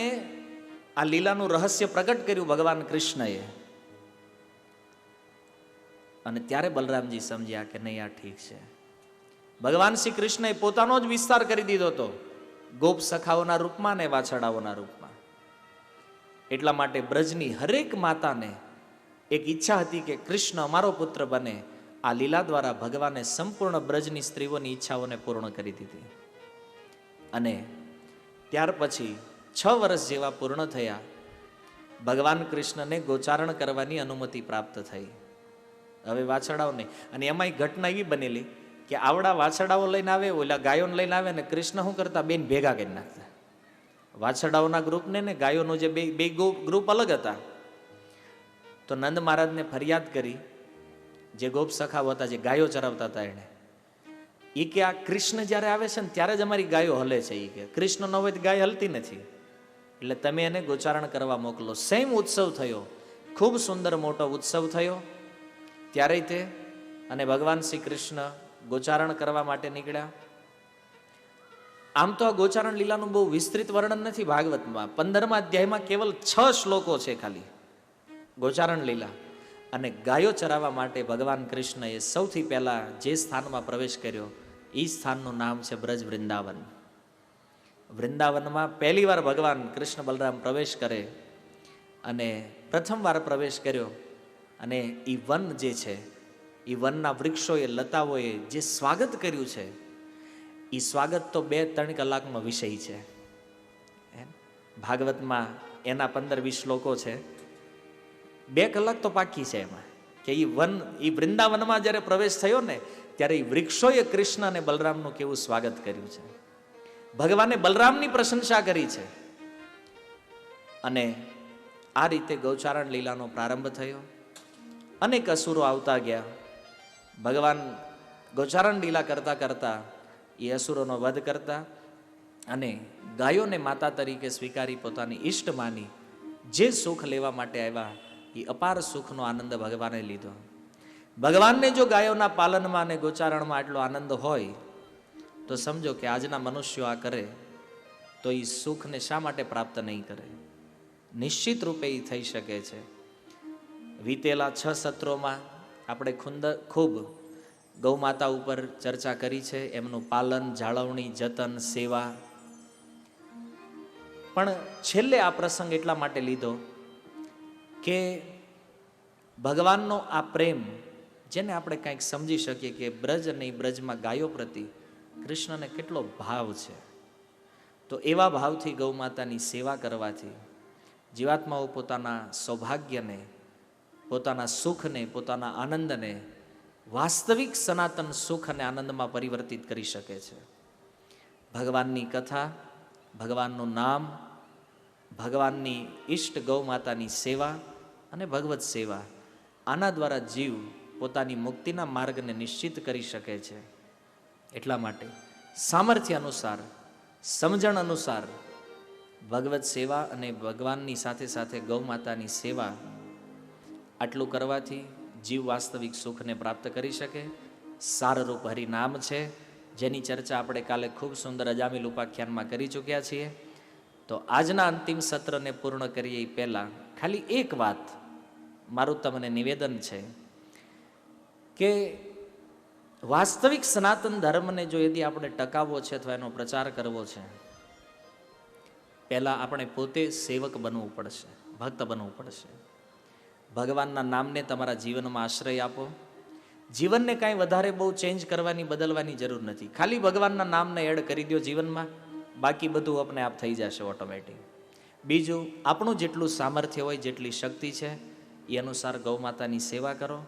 આ લીલાનું રહસ્ય પ્રગટ કર્યું ભગવાન કૃષ્ણએ. અને ત્યારે બલરામજી સમજ્યા કે નહીં, આ ઠીક છે. ભગવાન શ્રી કૃષ્ણએ પોતાનો જ વિસ્તાર કરી દીધો હતો, ગોપ સખાઓના રૂપમાં ને વાછરડાઓના રૂપમાં. એટલા માટે બ્રજની હરેક માતાને એક ઈચ્છા હતી કે કૃષ્ણ અમારો પુત્ર બને. આ લીલા દ્વારા ભગવાને સંપૂર્ણ બ્રજની સ્ત્રીઓની ઈચ્છાઓને પૂર્ણ કરી દીધી. અને ત્યાર પછી 6 વર્ષ જેવા પૂર્ણ થયા, ભગવાન કૃષ્ણને ગોચારણ કરવાની અનુમતિ પ્રાપ્ત થઈ. હવે વાછરડાઓને, અને એમાંય ઘટના એવી બનેલી કે આવડા વાછરડાઓ લઈને આવે, ઓલા ગાયોને લઈને આવે, ને કૃષ્ણ શું કરતા, બેન ભેગા કરી નાખતા. વાછરડાઓના ગ્રુપને ને ગાયોનું જે બે ગ્રુપ અલગ હતા. તો નંદ મહારાજને ફરિયાદ કરી, જે ગોપ સખાઓ હતા, જે ગાયો ચરાવતા હતા, એને એ કે આ કૃષ્ણ જ્યારે આવે છે ને ત્યારે જ અમારી ગાયો હલે છે. એ કે કૃષ્ણ ન હોય તો ગાય હલતી નથી, એટલે તમે એને ગોચારણ કરવા મોકલો. સેમ ઉત્સવ થયો, ખૂબ સુંદર મોટો ઉત્સવ થયો. ત્યારે તે અને ભગવાન શ્રી કૃષ્ણ ગોચારણ કરવા માટે નીકળ્યા. આમ તો આ ગોચારણ લીલાનું બહુ વિસ્તૃત વર્ણન નથી ભાગવતમાં. 15મા અધ્યાયમાં કેવલ 6 શ્લોકો છે ખાલી ગોચારણ લીલા. અને ગાયો ચરાવવા માટે ભગવાન કૃષ્ણએ સૌથી પહેલા જે સ્થાનમાં પ્રવેશ કર્યો, એ સ્થાનનું નામ છે બ્રજ વૃંદાવન. વૃંદાવનમાં પહેલી વાર ભગવાન કૃષ્ણ બલરામ પ્રવેશ કરે અને પ્રથમવાર પ્રવેશ કર્યો અને એ વન જે છે, એ વનના વૃક્ષોએ લતાઓએ જે સ્વાગત કર્યું છે, એ સ્વાગત તો 2-3 કલાકનો વિષય છે. ભાગવતમાં એના 15-20 શ્લોકો છે, 2 કલાક તો પાકી છે એમાં, કે એ વૃંદાવનમાં જ્યારે પ્રવેશ થયો ને ત્યારે એ વૃક્ષોએ કૃષ્ણ અને બલરામનું કેવું સ્વાગત કર્યું છે. ભગવાને બલરામની પ્રશંસા કરી છે. અને આ રીતે ગૌચારણ લીલાનો પ્રારંભ થયો. અનેક અસુરો આવતા ગયા. ભગવાન ગૌચારણ લીલા કરતા કરતા એ અસુરોનો વધ કરતા અને ગાયોને માતા તરીકે સ્વીકારી પોતાની ઈષ્ટ માની જે સુખ લેવા માટે આવ્યા એ અપાર સુખનો આનંદ ભગવાને લીધો. ભગવાનને જો ગાયોના પાલનમાં અને ગોચારણમાં આટલો આનંદ હોય તો સમજો કે આજના મનુષ્યો આ કરે તો એ સુખને શા માટે પ્રાપ્ત નહીં કરે? નિશ્ચિત રૂપે એ થઈ શકે છે. વીતેલા 6 સત્રોમાં આપણે ખૂબ ગૌ માતા ઉપર ચર્ચા કરી છે, એમનું પાલન, જાળવણી, જતન, સેવા. પણ છેલ્લે આ પ્રસંગ એટલા માટે લીધો કે ભગવાનનો આ પ્રેમ જેને આપણે કંઈક સમજી શકીએ કે બ્રજ અને બ્રજમાં ગાયો પ્રતિ કૃષ્ણને કેટલો ભાવ છે. તો એવા ભાવથી ગૌ માતાની સેવા કરવાથી જીવાત્માઓ પોતાના સૌભાગ્યને, પોતાના સુખને, પોતાના આનંદને વાસ્તવિક સનાતન સુખ અને આનંદમાં પરિવર્તિત કરી શકે છે. ભગવાનની કથા, ભગવાનનું નામ, ભગવાનની ઈષ્ટ ગૌ માતાની સેવા અને ભગવત સેવા, આના દ્વારા જીવ પોતાની મુક્તિના માર્ગને નિશ્ચિત કરી શકે છે. એટલા માટે સામર્થ્ય અનુસાર, સમજણ અનુસાર ભગવત સેવા અને ભગવાનની સાથે સાથે ગૌ માતાની સેવા આટલું કરવાથી જીવ વાસ્તવિક સુખને પ્રાપ્ત કરી શકે. સારરૂપ હરિનામ છે, જેની ચર્ચા આપણે કાલે ખૂબ સુંદર અજામિલ ઉપાખ્યાનમાં કરી ચૂક્યા છીએ. તો આજના અંતિમ સત્રને પૂર્ણ કરીએ એ પહેલાં ખાલી એક વાત મારું તમને નિવેદન છે કે વાસ્તવિક સનાતન ધર્મને જો યદી આપણે ટકાવવો છે અથવા એનો પ્રચાર કરવો છે, પહેલાં આપણે પોતે સેવક બનવું પડશે, ભક્ત બનવું પડશે. ભગવાનના નામને તમારા જીવનમાં આશ્રય આપો. જીવનને કાંઈ વધારે બહુ ચેન્જ કરવાની, બદલવાની જરૂર નથી. ખાલી ભગવાનના નામને એડ કરી દો જીવનમાં, બાકી બધું આપણે આપ થઈ જશે ઓટોમેટિક. બીજું, આપણું જેટલું સામર્થ્ય હોય, જેટલી શક્તિ છે એ અનુસાર ગૌ માતાની સેવા કરો.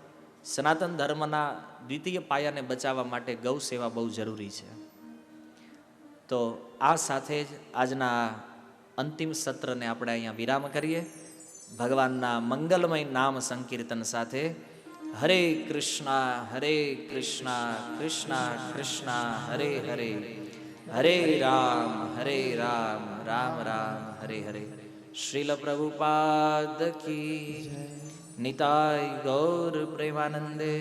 સનાતન ધર્મના દ્વિતીય પાયાને બચાવવા માટે ગૌ સેવા બહુ જરૂરી છે. તો આ સાથે જ આજના અંતિમ સત્રને આપણે અહીંયા વિરામ કરીએ. ભગવાનના મંગલમય નામ સંકીર્તન સાથે હરે કૃષ્ણ કૃષ્ણ કૃષ્ણ હરે હરે, હરે રામ રામ રામ હરે હરે. શ્રીલ પ્રભુપાદ કી નિતાય ગૌર પ્રેમાનંદે.